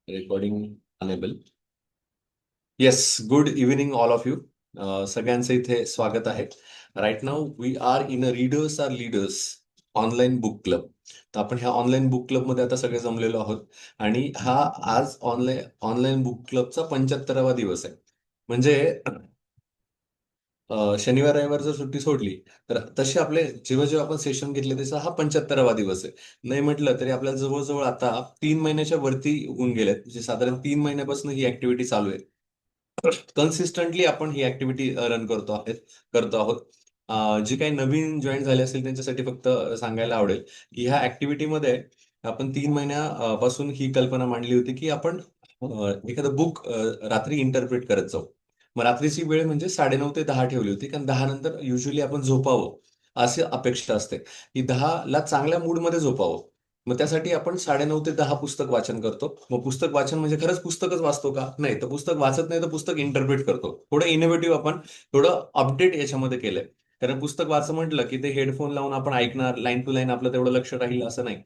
Recording enable. Yes, good evening all of you. सगळ्यांचं इथे स्वागत आहे. Right now we are in a readers are leaders online book club. तर आपण ह्या ऑनलाईन बुक क्लबमध्ये आता सगळे जमलेलो आहोत. आणि हा आज ऑनलाईन ऑनलाईन बुक क्लबचा 75वा दिवस आहे. म्हणजे शनिवार रविवार जर सुट्टी सोडली तर तसे आपले जेव्हा जेव्हा आपण सेशन घेतले त्याचा हा 75वा दिवस आहे. नाही म्हटलं तरी आपल्याला जवळजवळ आता 3 महिन्याच्या वरती होऊन गेलेत. म्हणजे साधारण 3 महिन्यापासून ही ऍक्टिव्हिटी चालू आहे. कन्सिस्टंटली आपण ही ऍक्टिव्हिटी रन करतो आहोत. जे काही नवीन जॉईन झाले असतील त्यांच्यासाठी फक्त सांगायला आवडेल की ह्या ऍक्टिव्हिटीमध्ये आपण 3 महिन्यापासून ही कल्पना मांडली होती की आपण एखादं बुक रात्री इंटरप्रिट करत जाऊ. मग रात्रीची वेळ म्हणजे 9:30 ते 10 ठेवली होती, कारण 10 नंतर युजली आपण झोपावं अशी अपेक्षा असते की 10ला चांगल्या मूडमध्ये झोपावं. मग त्यासाठी आपण 9:30 ते 10 पुस्तक वाचन करतो. मग पुस्तक वाचन म्हणजे खरंच पुस्तकच वाचतो का? नाही, तर पुस्तक वाचत नाही तर पुस्तक इंटरप्रिट करतो. थोडं इनोव्हेटिव्ह आपण थोडं अपडेट याच्यामध्ये केलंय. कारण पुस्तक वाच म्हटलं की ते हेडफोन लावून आपण ऐकणार, लाईन टू लाईन आपलं तेवढं लक्ष राहील असं नाही.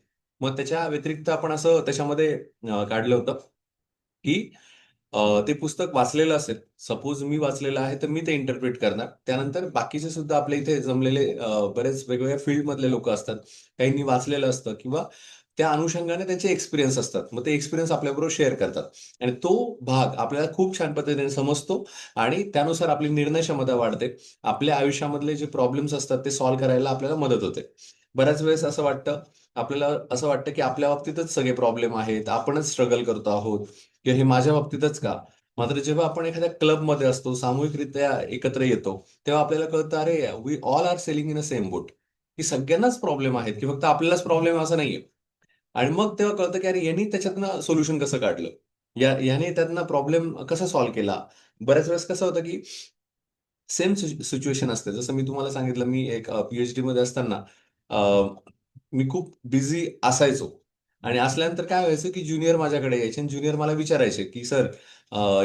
मग त्याच्या व्यतिरिक्त आपण असं त्याच्यामध्ये काढलं होतं की ते पुस्तक वाचलेलं असेल, सपोज मी वाचलेलं आहे तर मी ते इंटरप्रिट करणार. त्यानंतर बाकीचे सुद्धा आपल्या इथे जमलेले बरेच वेगवेगळ्या फील्डमधले लोक असतात. काहींनी वाचलेलं असतं किंवा त्या अनुषंगाने त्यांचे एक्सपिरियन्स असतात. मग ते एक्सपिरियन्स आपल्याबरोबर शेअर करतात. आणि तो भाग आपल्याला खूप छान पद्धतीने समजतो आणि त्यानुसार आपली निर्णय क्षमता वाढते. आपल्या आयुष्यामधले जे प्रॉब्लेम्स असतात ते सॉल्व्ह करायला आपल्याला मदत होते. बऱ्याच वेळेस आपल्याला असं वाटतं की आपल्या बाबतीतच सगळे प्रॉब्लेम आहेत, आपणच स्ट्रगल करतो आहोत किंवा हे माझ्या बाबतीतच का? मात्र जेव्हा आपण एखाद्या क्लबमध्ये असतो, सामूहिकरित्या एकत्र येतो, तेव्हा आपल्याला कळतं, अरे we all are sailing in a same boat. की सगळ्यांनाच प्रॉब्लेम आहेत, की फक्त आपल्यालाच प्रॉब्लेम आहे असं नाहीये. आणि मग तेव्हा कळतं की अरे यांनी त्याच्यातनं सोल्युशन कसं काढलं, याने त्यातनं प्रॉब्लेम कसा सॉल्व्ह केला. बऱ्याच वेळेस कसं होतं की सेम सिच्युएशन असते. जसं मी तुम्हाला सांगितलं, मी एक पीएचडी मध्ये असताना अ, मी खूप बिझी असायचो. आणि असल्यानंतर काय व्हायचं की ज्युनियर माझ्याकडे यायचे आणि ज्युनियर मला विचारायचे की सर,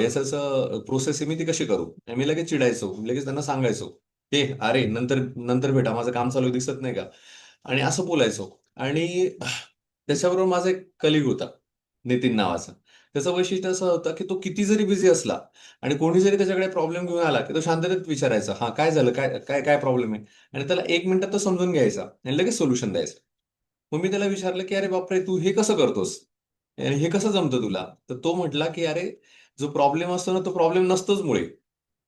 याचं असं प्रोसेस आहे, मी ती कशी करू? आणि मी लगेच चिडायचो, लगेच त्यांना सांगायचो, "ए अरे, नंतर नंतर भेटा, माझं काम चालू आहे, दिसत नाही का?" आणि असं बोलायचो. आणि त्याच्याबरोबर माझा एक कलिग होता, नितीन नावाचा. त्याचं वैशिष्ट्य असं होतं की तो किती जरी बिझी असला आणि कोणी जरी त्याच्याकडे प्रॉब्लेम घेऊन आला की तो शांततेत विचारायचा, "हा काय झालं? काय काय काय प्रॉब्लेम आहे?" आणि त्याला 1 मिनिटात तो समजून घ्यायचा आणि लगेच सोल्युशन द्यायचा. मग मी त्याला विचारलं की "अरे बापरे, तू हे कसं करतोस? आणि हे कसं जमतं तुला?" तर तो म्हटला की "अरे, जो प्रॉब्लेम असतो ना, तो प्रॉब्लेम नसतोच मुळी.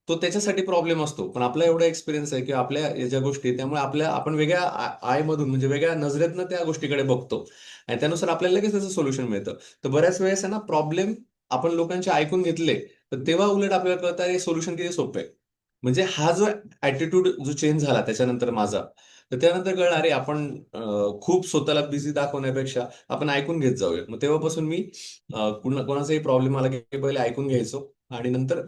तो त्याच्यासाठी प्रॉब्लेम असतो. पण आपला एवढा एक्सपिरियन्स आहे किंवा आपल्या या ज्या गोष्टी आहेत, त्यामुळे आपण वेगळ्या आयमधून म्हणजे वेगळ्या नजरेतनं त्या गोष्टीकडे बघतो आणि त्यानुसार आपल्याला लगेच त्याचं सोल्युशन मिळतं." तर बऱ्याच वेळेस आहे ना, प्रॉब्लेम आपण लोकांचे ऐकून घेतले, तर तेव्हा उलट आपल्याला कळतं, अरे सोल्युशन किती सोपं आहे. म्हणजे हा जो ॲटिट्यूड जो चेंज झाला त्याच्यानंतर माझा, तर त्यानंतर कळलं, अरे आपण खूप स्वतःला बिझी दाखवण्यापेक्षा आपण ऐकून घेत जाऊया. मग तेव्हापासून मी कोणाचाही प्रॉब्लेम आला की पहिले ऐकून घ्यायचो आणि नंतर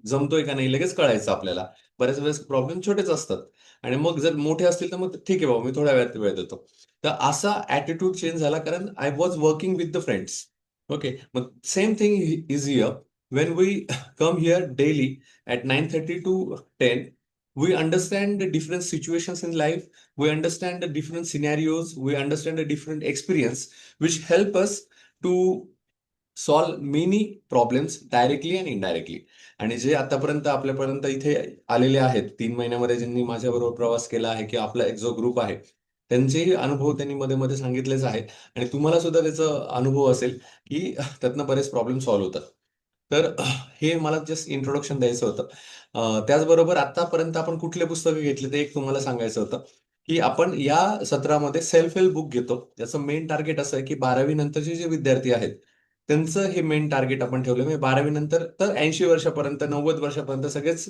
जमतोय का नाही लगेच कळायचं आपल्याला. बऱ्याच वेळेस प्रॉब्लेम छोटेच असतात आणि मग जर मोठे असतील तर मग ठीक आहे बाबा, मी थोड्या वेळात वेळ देतो. तर असा ॲटिट्यूड चेंज झाला, कारण I was working with the friends. Okay. मग same thing is here. When we come here daily at 9:30 to 10, we understand the different situations in life, we understand the different scenarios, we understand the different experience which help us to solve many problems directly आणि indirectly. आणि जे आतापर्यंत आपल्यापर्यंत इथे आलेले आहेत 3 महिन्यामध्ये, ज्यांनी माझ्याबरोबर प्रवास केला आहे किंवा आपला एक जो ग्रुप आहे, त्यांचेही अनुभव त्यांनी मध्ये मध्ये सांगितलेच आहेत. आणि तुम्हाला सुद्धा त्याचा अनुभव असेल की त्यातनं बरेच प्रॉब्लेम सॉल्व्ह होतात. तर हे मला जस्ट इंट्रोडक्शन द्यायचं होतं. त्याचबरोबर आतापर्यंत आपण कुठले पुस्तकं घेतले ते एक तुम्हाला सांगायचं होतं की आपण या सत्रामध्ये सेल्फ हेल्प बुक घेतो. त्याचं मेन टार्गेट असं आहे की 12वी नंतरचे जे विद्यार्थी आहेत त्यांचं हे मेन टार्गेट आपण ठेवलं. म्हणजे 12वी नंतर तर 80 वर्षापर्यंत, 90 वर्षापर्यंत सगळेच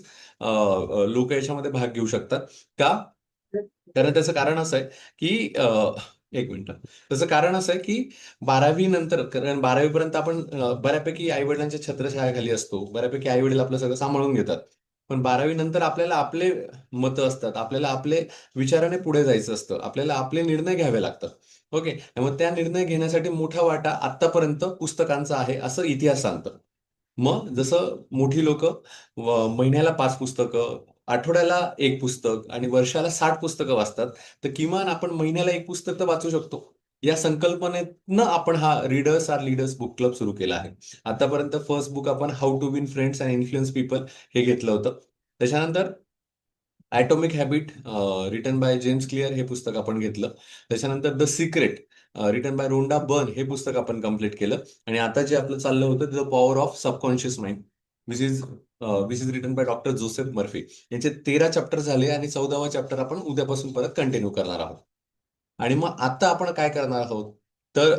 लोक याच्यामध्ये भाग घेऊ शकतात. का? कारण त्याचं कारण असं आहे की एक मिनिट. त्याचं कारण असं आहे की 12वी नंतर, कारण 12वी पर्यंत आपण बऱ्यापैकी आई वडिलांच्या छत्रछायाखाली असतो, बऱ्यापैकी आई वडील आपलं सगळं सांभाळून घेतात. पण 12वी नंतर आपल्याला आपले मतं असतात, आपल्याला आपले विचाराने पुढे जायचं असतं, आपल्याला आपले निर्णय घ्यावे लागतात. ओके. मग त्या निर्णय घेण्यासाठी मोठा वाटा आतापर्यंत पुस्तकांचा आहे असं इतिहास सांगतं. मग जसं मोठी लोक महिन्याला 5 पुस्तकं, आठवड्याला 1 पुस्तक आणि वर्षाला 60 पुस्तकं वाचतात, तर किमान आपण महिन्याला 1 पुस्तक तर वाचू शकतो. या संकल्पनेतनं आपण हा readers are leaders book club सुरू केला आहे. आतापर्यंत फर्स्ट बुक आपण how to win friends and influence people हे घेतलं होतं. त्याच्यानंतर atomic habit written by James Clear हे पुस्तक आपण घेतलं. त्याच्यानंतर the secret written by Rhonda Byrne हे पुस्तक आपण कंप्लीट केलं. आणि आता जे आपलं चाललं होतं the power of subconscious mind which is which is written by doctor Joseph Murphy. यांचे 13 चॅप्टर झाले आणि 14वा चॅप्टर आपण उद्यापासून परत कंटिन्यू करणार आहोत. आणि मग आता आपण काय करणार आहोत, तर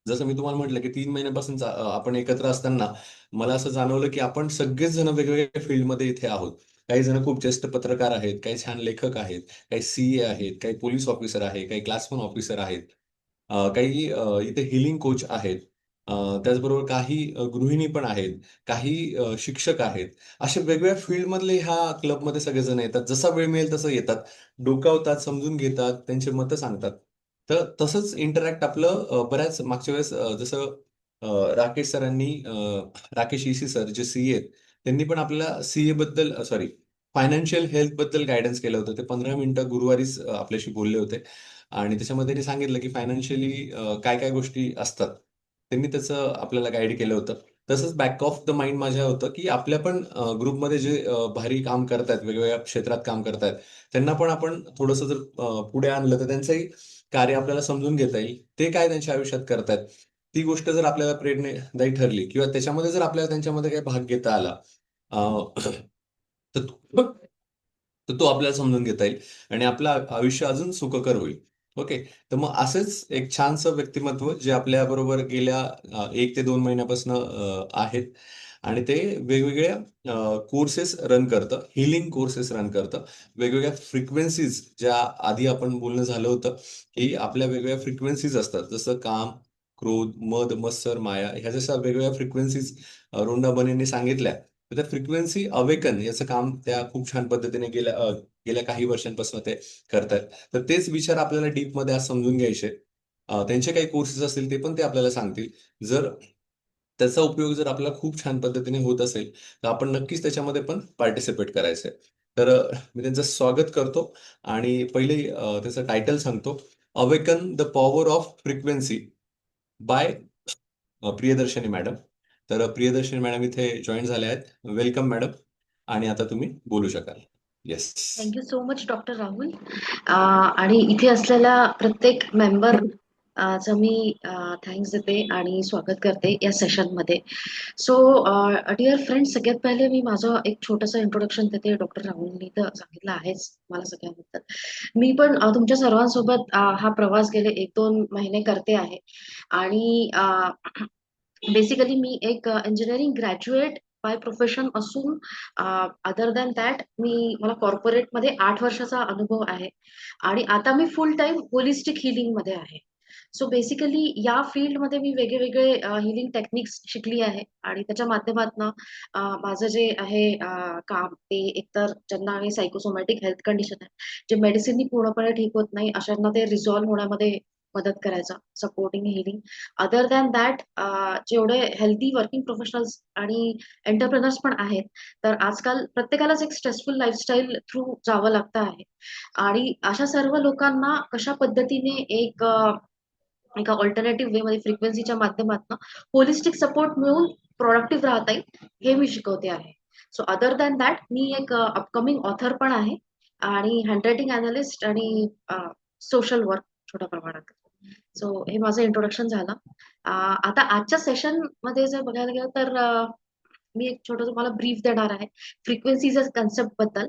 जसं मी तुम्हाला म्हटलं की 3 महिन्यापासून आपण एकत्र असताना मला असं जाणवलं की आपण सगळेच जण वेगवेगळ्या फील्डमध्ये इथे आहोत. काही जण खूप ज्येष्ठ पत्रकार आहेत, काही छान लेखक आहेत, काही सीए आहेत, काही पोलीस ऑफिसर आहे, काही क्लास वन ऑफिसर आहेत, काही इथे हिलिंग कोच आहेत. त्याचबरोबर काही गृहिणी पण आहेत, काही शिक्षक आहेत. असे वेगवेगळ्या फील्डमधले ह्या क्लबमध्ये सगळेजण येतात. जसा वेळ मिळेल तसं येतात, डोकावतात, समजून घेतात, त्यांची मतं सांगतात. तर तसंच इंटरॅक्ट आपलं बऱ्याच मागच्या वेळेस जसं राकेश सरांनी राकेश ईसी सर जे सीए आहेत, त्यांनी पण आपल्याला सीए बद्दल सॉरी फायनान्शियल हेल्थ बद्दल गायडन्स केलं होतं. ते 15 मिनिटं गुरुवारीच आपल्याशी बोलले होते. आणि त्याच्यामध्ये त्यांनी सांगितलं की फायनान्शियली काय काय गोष्टी असतात. त्यांनी त्याचं आपल्याला गाईड केलं होतं. तसंच बॅक ऑफ द माइंड माझ्या होतं की आपल्या पण ग्रुपमध्ये जे भारी काम करतायत, वेगवेगळ्या क्षेत्रात काम करतायत, त्यांना पण आपण थोडंसं जर पुढे आणलं तर त्यांचंही कार्य आपल्याला समजून घेता येईल. ते काय त्यांच्या आयुष्यात करतायत, ती गोष्ट जर आपल्याला प्रेरणादायी ठरली किंवा त्याच्यामध्ये जर आपल्याला त्यांच्यामध्ये काही भाग घेता आला, अ, तर तर तो आपल्याला समजून घेता येईल आणि आपलं आयुष्य अजून सुखकर होईल. ओके. तर मग असंच एक छानसं व्यक्तिमत्व जे आपल्याबरोबर गेल्या 1 ते 2 महिन्यापासून आहेत आणि ते वेगवेगळ्या कोर्सेस रन करतं, हीलिंग कोर्सेस रन करतं. वेगवेगळ्या फ्रिक्वेन्सीज ज्या आधी आपण बोलणं झालं होतं, की आपल्या वेगवेगळ्या फ्रिक्वेन्सीज असतात. जसं काम, क्रोध, मद, मत्सर, माया ह्या जशा वेगवेगळ्या फ्रिक्वेन्सीज रोंडा बनेंनी सांगितल्या, तर त्या फ्रिक्वेन्सी अवेकन याचं काम त्या खूप छान पद्धतीने गेल्या काही वर्षांपासून ते करतायत. तर तेच विचार आपल्याला डीपमध्ये आज समजून घ्यायचे. त्यांचे काही कोर्सेस असतील ते पण ते आपल्याला सांगतील. जर त्याचा उपयोग जर आपल्याला खूप छान पद्धतीने होत असेल, तर आपण नक्कीच त्याच्यामध्ये पण पार्टिसिपेट करायचंय. तर मी त्यांचं स्वागत करतो आणि पहिले त्याचं टायटल सांगतो. Awaken the power of frequency by Priyadarshini madam. तर प्रियदर्शनी मॅडम इथे जॉईन झाल्या आहेत. Welcome madam. आणि आता तुम्ही बोलू शकाल. Yes. Thank you so much doctor Rahul. आणि इथे असलेल्या प्रत्येक मेंबर चं मी थँक्स देते आणि स्वागत करते या सेशनमध्ये. सो डिअर फ्रेंड्स, सगळ्यात पहिले मी माझं एक छोटंसं इंट्रोडक्शन देते. डॉक्टर राहुलनी तर सांगितलं आहेच मला सगळ्यांबद्दल. मी पण तुमच्या सर्वांसोबत हा प्रवास गेले 1-2 महिने करते आहे. आणि बेसिकली मी एक इंजिनिअरिंग ग्रॅज्युएट बाय प्रोफेशन असून अदर दॅन दॅट मला कॉर्पोरेटमध्ये 8 वर्षाचा अनुभव आहे आणि आता मी फुल टाइम होलिस्टिक हिलिंगमध्ये आहे. सो बेसिकली या फील्डमध्ये मी वेगळे हिलिंग टेक्निक्स शिकली आहे आणि त्याच्या माध्यमातून माझं जे आहे काम ते एकतर ज्यांना आणि सायकोसोमॅटिक हेल्थ कंडिशन आहे, जे मेडिसिननी पूर्णपणे ठीक होत नाही, अशांना ते रिझॉल्व्ह होण्यामध्ये मदत करायचा, supporting healing. Other than that जेवढे हेल्दी वर्किंग प्रोफेशनल्स आणि एंटरप्रेनर्स पण आहेत, तर आजकाल प्रत्येकालाच एक स्ट्रेसफुल लाईफस्टाईल थ्रू जावं लागतं आहे. आणि अशा सर्व लोकांना कशा पद्धतीने एका अल्टरनेटिव्ह वेमध्ये फ्रिक्वेन्सीच्या माध्यमातून होलिस्टिक सपोर्ट मिळून प्रोडक्टिव्ह राहता येईल, हे मी शिकवते आहे. सो अदर दॅन दॅट मी एक अपकमिंग ऑथर पण आहे आणि हँडरायटिंग अनालिस्ट आणि सोशल वर्क छोट्या प्रमाणात. सो हे माझं इंट्रोडक्शन झालं. आता आजच्या सेशनमध्ये जर बघायला गेलं तर मी एक छोटं तुम्हाला ब्रीफ देणार आहे फ्रिक्वेन्सीज कन्सेप्ट बद्दल.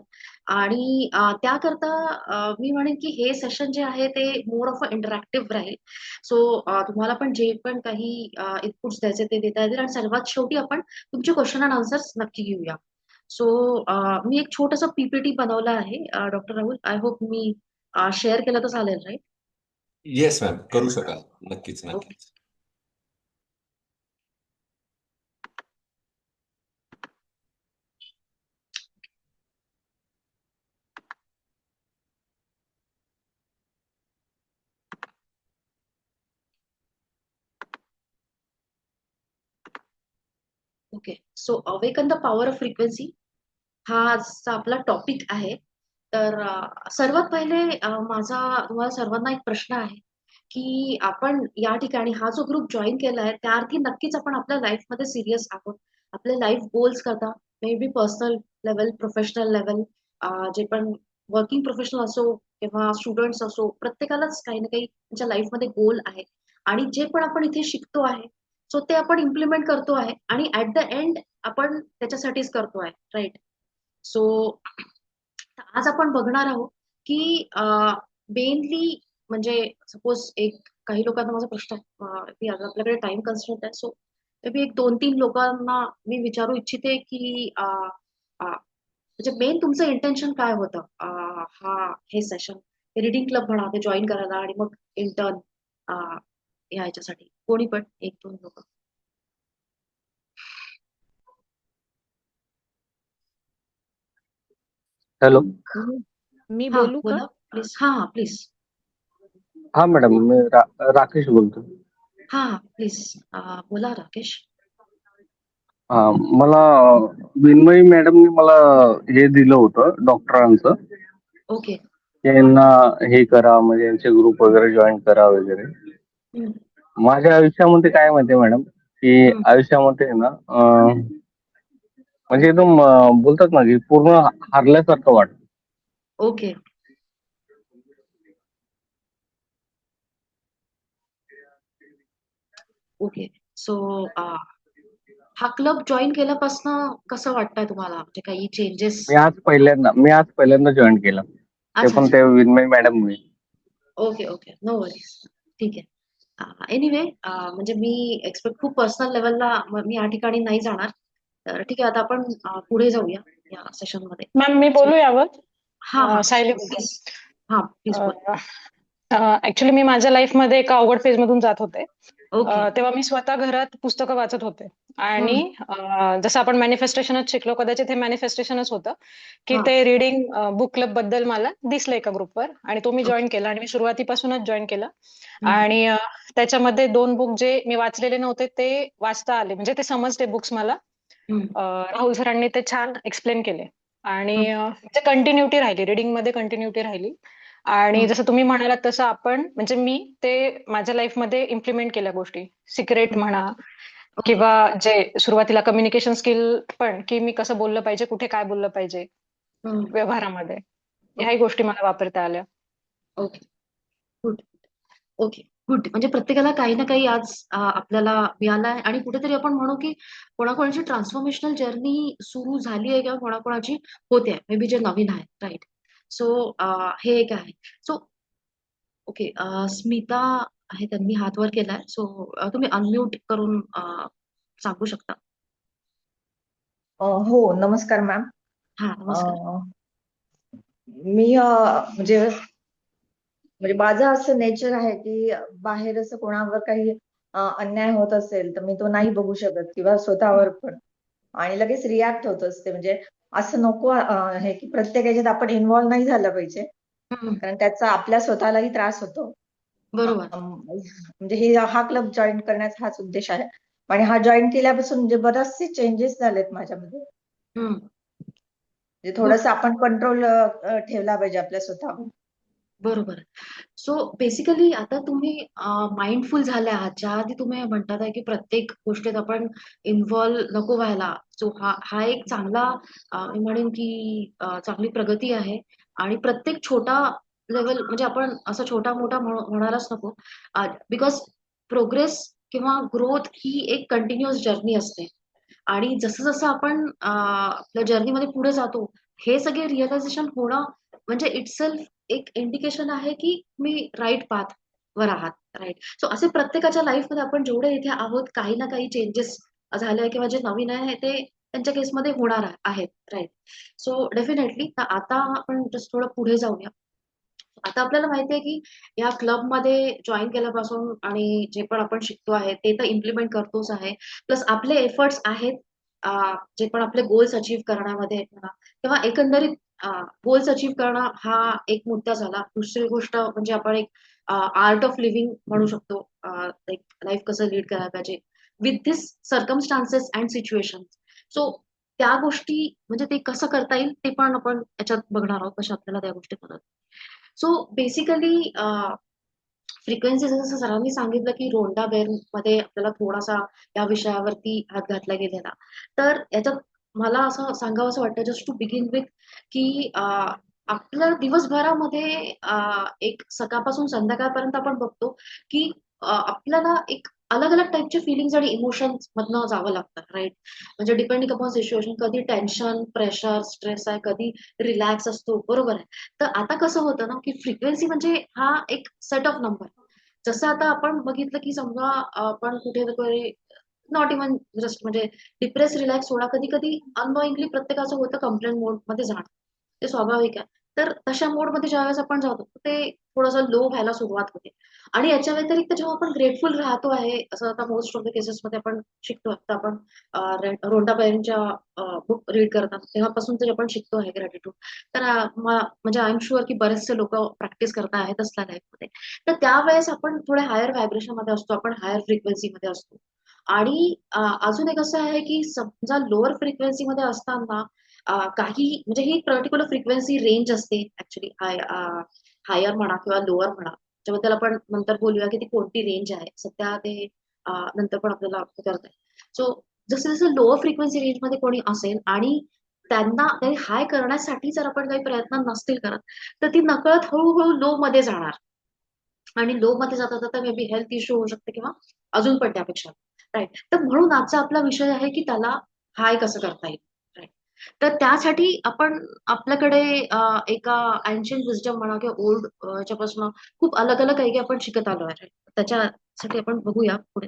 आणि त्याकरता मी म्हणेन की हे सेशन जे आहे ते मोर ऑफ अ इंटरॅक्टिव्ह राहील. सो तुम्हाला पण जे पण काही इनपुट्स द्यायचे ते देता येतील आणि सर्वात शेवटी आपण तुमचे क्वेश्चन अँड आन्सर्स नक्की घेऊया. सो मी एक छोटंसं पीपीटी बनवलं आहे. Doctor Rahul, I hope me share केलं तर चालेल, राईट? येस मॅम, करू शकाल. नक्कीच, ओके. नक्कीच. Okay. So awaken the power of frequency हा आजचा आपला टॉपिक आहे. तर सर्वात पहिले माझा तुम्हाला सर्वांना एक प्रश्न आहे, की आपण या ठिकाणी हा जो ग्रुप जॉइन केलाय, त्या अर्थी नक्कीच आपण आपल्या लाईफमध्ये सीरियस आहोत. आपले लाईफ गोल्स करता, may be personal level, professional level, जे पण वर्किंग प्रोफेशनल असो किंवा स्टुडंट्स असो, प्रत्येकालाच काही ना काही त्यांच्या लाईफमध्ये गोल आहे. आणि जे पण आपण इथे शिकतो आहे, सो ते आपण इम्प्लिमेंट करतो आहे आणि ऍट द एंड आपण त्याच्यासाठीच करतो आहे, राईट? सो आज आपण बघणार आहोत की मेनली म्हणजे सपोज एक काही लोकांना माझा प्रश्न आहे, की आता आपल्याकडे टाइम कन्स्ट्रेंट आहे, सो मे बी एक 2-3 लोकांना मी विचारू इच्छिते की म्हणजे मेन तुमचं इंटेन्शन काय होतं हे सेशन, रीडिंग क्लब म्हणा ते जॉईन करायला आणि मग इंटर्न या ह्याच्यासाठी कोणी पण 1-2 लोक. हॅलो. मी हा बोलू का? बोला प्लीज. हा हा प्लीज. हा मॅडम, मी राकेश बोलतो. हा हा प्लीज बोला राकेश. हा, मला विन्मयी मॅडमने मला हे दिलं होतं डॉक्टरांचं, ओके. यांना हे करा, म्हणजे यांचे ग्रुप वगैरे जॉईन करा वगैरे. हम्म, माझ्या आयुष्यामध्ये काय माहिती मॅडम, की हम्म, आयुष्यामध्ये आहे ना, म्हणजे एकदम बोलतात ना की पूर्ण हारल्यासारखं वाटतं. ओके. ओके. सो हा क्लब जॉईन केल्यापासून कसं वाटतंय तुम्हाला, म्हणजे काही चेंजेस? मी आज पहिल्यांदा जॉईन केलं, ते अच्छा पण अच्छा. त्या विन्मयी मॅडमने. Okay okay, no worries. ठीक आहे. एनिवे म्हणजे मी एक्सपेक्ट खूप पर्सनल लेवलला मी या ठिकाणी नाही जाणार. तर ठीक आहे, आता आपण पुढे जाऊया या सेशन मध्ये. मॅम मी सो बोलू यावर? हा हा सायली प्लीज. हा प्लीज बोल. ऍक्च्युली मी माझ्या लाईफमध्ये एका अवघड फेज मधून जात होते. ओके. तेव्हा मी स्वतः घरात पुस्तकं वाचत होते आणि हम्म, जसं आपण मॅनिफेस्टेशनच शिकलो, कदाचित हे मॅनिफेस्टेशनच होतं की हा. ते रीडिंग बुक क्लब बद्दल मला दिसलं एका ग्रुपवर आणि तो मी ओके. जॉईन केला आणि मी सुरुवातीपासूनच जॉईन केला. हम्म, आणि त्याच्यामध्ये 2 बुक जे मी वाचलेले नव्हते ते वाचता आले, म्हणजे ते समजले बुक्स मला. हम्म, राहुल सरांनी ते छान एक्सप्लेन केले आणि हम्म, ते कंटिन्युटी राहिली, रीडिंगमध्ये कंटिन्युटी राहिली. आणि हम्म. जसं तुम्ही म्हणालात तसं आपण म्हणजे मी ते माझ्या लाईफमध्ये इम्प्लिमेंट केल्या गोष्टी. सिक्रेट हम्म. म्हणा ओके. किंवा जे सुरुवातीला कम्युनिकेशन स्किल पण, की मी कसं बोललं पाहिजे, कुठे काय बोललं पाहिजे हम्म. व्यवहारामध्ये. ह्याही ओके गोष्टी मला वापरता आल्या. ओके. गुड. ओके. गुड. म्हणजे प्रत्येकाला काही ना काही आज आपल्याला मिळालंय आणि कुठेतरी आपण म्हणू की कोणाकोणाची ट्रान्सफॉर्मेशनल जर्नी सुरू झाली आहे किंवा कोणाकोणाची होते, मे बी जे नवीन आहे, राईट? सो हे एक आहे. So okay. स्मिता आहे, त्यांनी हात वर केलाय, सो तुम्ही अनम्यूट करून सांगू शकता. हो, नमस्कार मॅम. हा अ, नमस्कार. मी म्हणजे म्हणजे माझं असं नेचर आहे की बाहेर असं कोणावर काही अन्याय होत असेल तर मी तो नाही बघू शकत किंवा स्वतःवर पण, आणि लगेच रिॲक्ट होत असते. म्हणजे असं नको आहे की प्रत्येक याच्यात आपण इन्व्हॉल्व नाही झालं पाहिजे, हम्म, कारण त्याचा आपल्या स्वतःलाही त्रास होतो. बरोबर. म्हणजे हा क्लब जॉईन करण्याचा हाच उद्देश आहे. आणि हा जॉईन केल्यापासून म्हणजे बरेचसे चेंजेस झालेत माझ्यामध्ये. हम्म, म्हणजे गुड. थोडस आपण कंट्रोल ठेवला पाहिजे आपल्या स्वतःवर. बरोबर. सो बेसिकली आता तुम्ही माइंडफुल झाले आहात. ज्या आधी तुम्ही म्हणतात आहे की प्रत्येक गोष्टीत आपण इन्व्हॉल्व नको व्हायला. सो हा हा एक चांगला मी म्हणेन की चांगली प्रगती आहे. आणि प्रत्येक छोटा लेवल म्हणजे आपण असं छोटा मोठा म्हणायलाच नको, बिकॉज प्रोग्रेस किंवा ग्रोथ ही एक कंटिन्युअस जर्नी असते. आणि जसं जसं आपण आपल्या जर्नीमध्ये पुढे जातो, हे सगळे रिअलायझेशन होणं म्हणजे इटसेल्फ एक इंडिकेशन आहे की तुम्ही राईट पाथ वर आहात, राईट? सो असे प्रत्येकाच्या लाईफमध्ये आपण जेवढे इथे आहोत, काही ना काही चेंजेस झाले किंवा जे नवीन आहे ते त्यांच्या केसमध्ये होणार आहेत, राईट? सो डेफिनेटली आता आपण जस्ट थोडं पुढे जाऊया. आता आपल्याला माहिती आहे की या क्लबमध्ये जॉईन केल्यापासून आणि जे पण आपण शिकतो आहे ते तर इम्प्लिमेंट करतोच आहे. प्लस आपले एफर्ट्स आहेत, जे पण आपले गोल्स अचीव्ह करण्यामध्ये म्हणा किंवा एकंदरीत गोल्स अचीव्ह करणं हा एक मुद्दा झाला. दुसरी गोष्ट म्हणजे आपण एक आर्ट ऑफ लिव्हिंग म्हणू शकतो. लाईफ कसं लीड करायला पाहिजे with this circumstances and situation. So त्या गोष्टी म्हणजे ते कसं करता येईल ते पण आपण याच्यात बघणार आहोत, कशा आपल्याला त्या गोष्टी करत. सो बेसिकली फ्रिक्वेन्सी जसं सरांनी सांगितलं की रोंडा मध्ये आपल्याला थोडासा या विषयावरती हात घातला गेलेला. तर याच्यात मला असं सांगावं वाटतं जस्ट टू बिगिन विथ की आपल्या दिवसभरामध्ये एक सकाळपासून संध्याकाळपर्यंत आपण बघतो की आपल्याला एक अलग अलग टाईपचे फिलिंग्स आणि इमोशन्स मधनं जावं लागतं, राईट? म्हणजे डिपेंडिंग अपॉन सिच्युएशन, कधी टेन्शन, प्रेशर, स्ट्रेस आहे, कधी रिलॅक्स असतो, बरोबर आहे. तर आता कसं होतं ना की फ्रिक्वेन्सी म्हणजे हा एक सेट ऑफ नंबर. जसं आता आपण बघितलं की समजा आपण कुठे नॉट इव्हन जस्ट म्हणजे डिप्रेस रिलॅक्स सोडा, कधी कधी अननोइंगली प्रत्येकाचं होतं कंप्लेंट मोड मध्ये जाणं, ते स्वाभाविक आहे. तर तशा मोडमध्ये ज्यावेळेस आपण जातो ते थोडंसं लो व्हायला सुरुवात होते. आणि याच्या व्यतिरिक्त जेव्हा आपण ग्रेटफुल राहतो आहे, असं आता मोस्ट ऑफ द केसेसमध्ये आपण शिकतो. आता आपण रोंडा बॅरेंच्या बुक रीड करतात तेव्हापासून तरी आपण शिकतो आहे ग्रॅटिट्यूड. तर म्हणजे आय एम शुअर की बरेचसे लोक प्रॅक्टिस करता आहेत असल्या लाईफमध्ये. तर त्यावेळेस आपण थोड्या हायर व्हायब्रेशन मध्ये असतो, आपण हायर फ्रिक्वेन्सीमध्ये असतो. आणि अजून एक असं आहे की समजा लोअर फ्रिक्वेन्सीमध्ये असताना काही म्हणजे ही पर्टिक्युलर फ्रिक्वेन्सी रेंज असते ऍक्च्युली, हायर म्हणा किंवा लोअर म्हणा, त्याच्याबद्दल आपण नंतर बोलूया की ती कोणती रेंज आहे. सध्या ते नंतर पण आपल्याला करता येईल. सो जसं जसं लोअर फ्रिक्वेन्सी रेंजमध्ये कोणी असेल आणि त्यांना काही हाय करण्यासाठी जर आपण काही प्रयत्न नसतील करत, तर ती नकळत हळूहळू लो मध्ये जाणार. आणि लो मध्ये जाता जाता मे बी हेल्थ इश्यू होऊ शकते किंवा अजून पण त्यापेक्षा, राईट? तर म्हणून आजचा आपला विषय आहे की त्याला हाय कसं करता येईल, राईट? तर त्यासाठी आपण आपल्याकडे एका अँशियंट विजडम म्हणा किंवा ओल्ड याच्यापासून खूप अलग अलग काही आपण शिकत आलो आहे. त्याच्यासाठी आपण बघूया पुढे.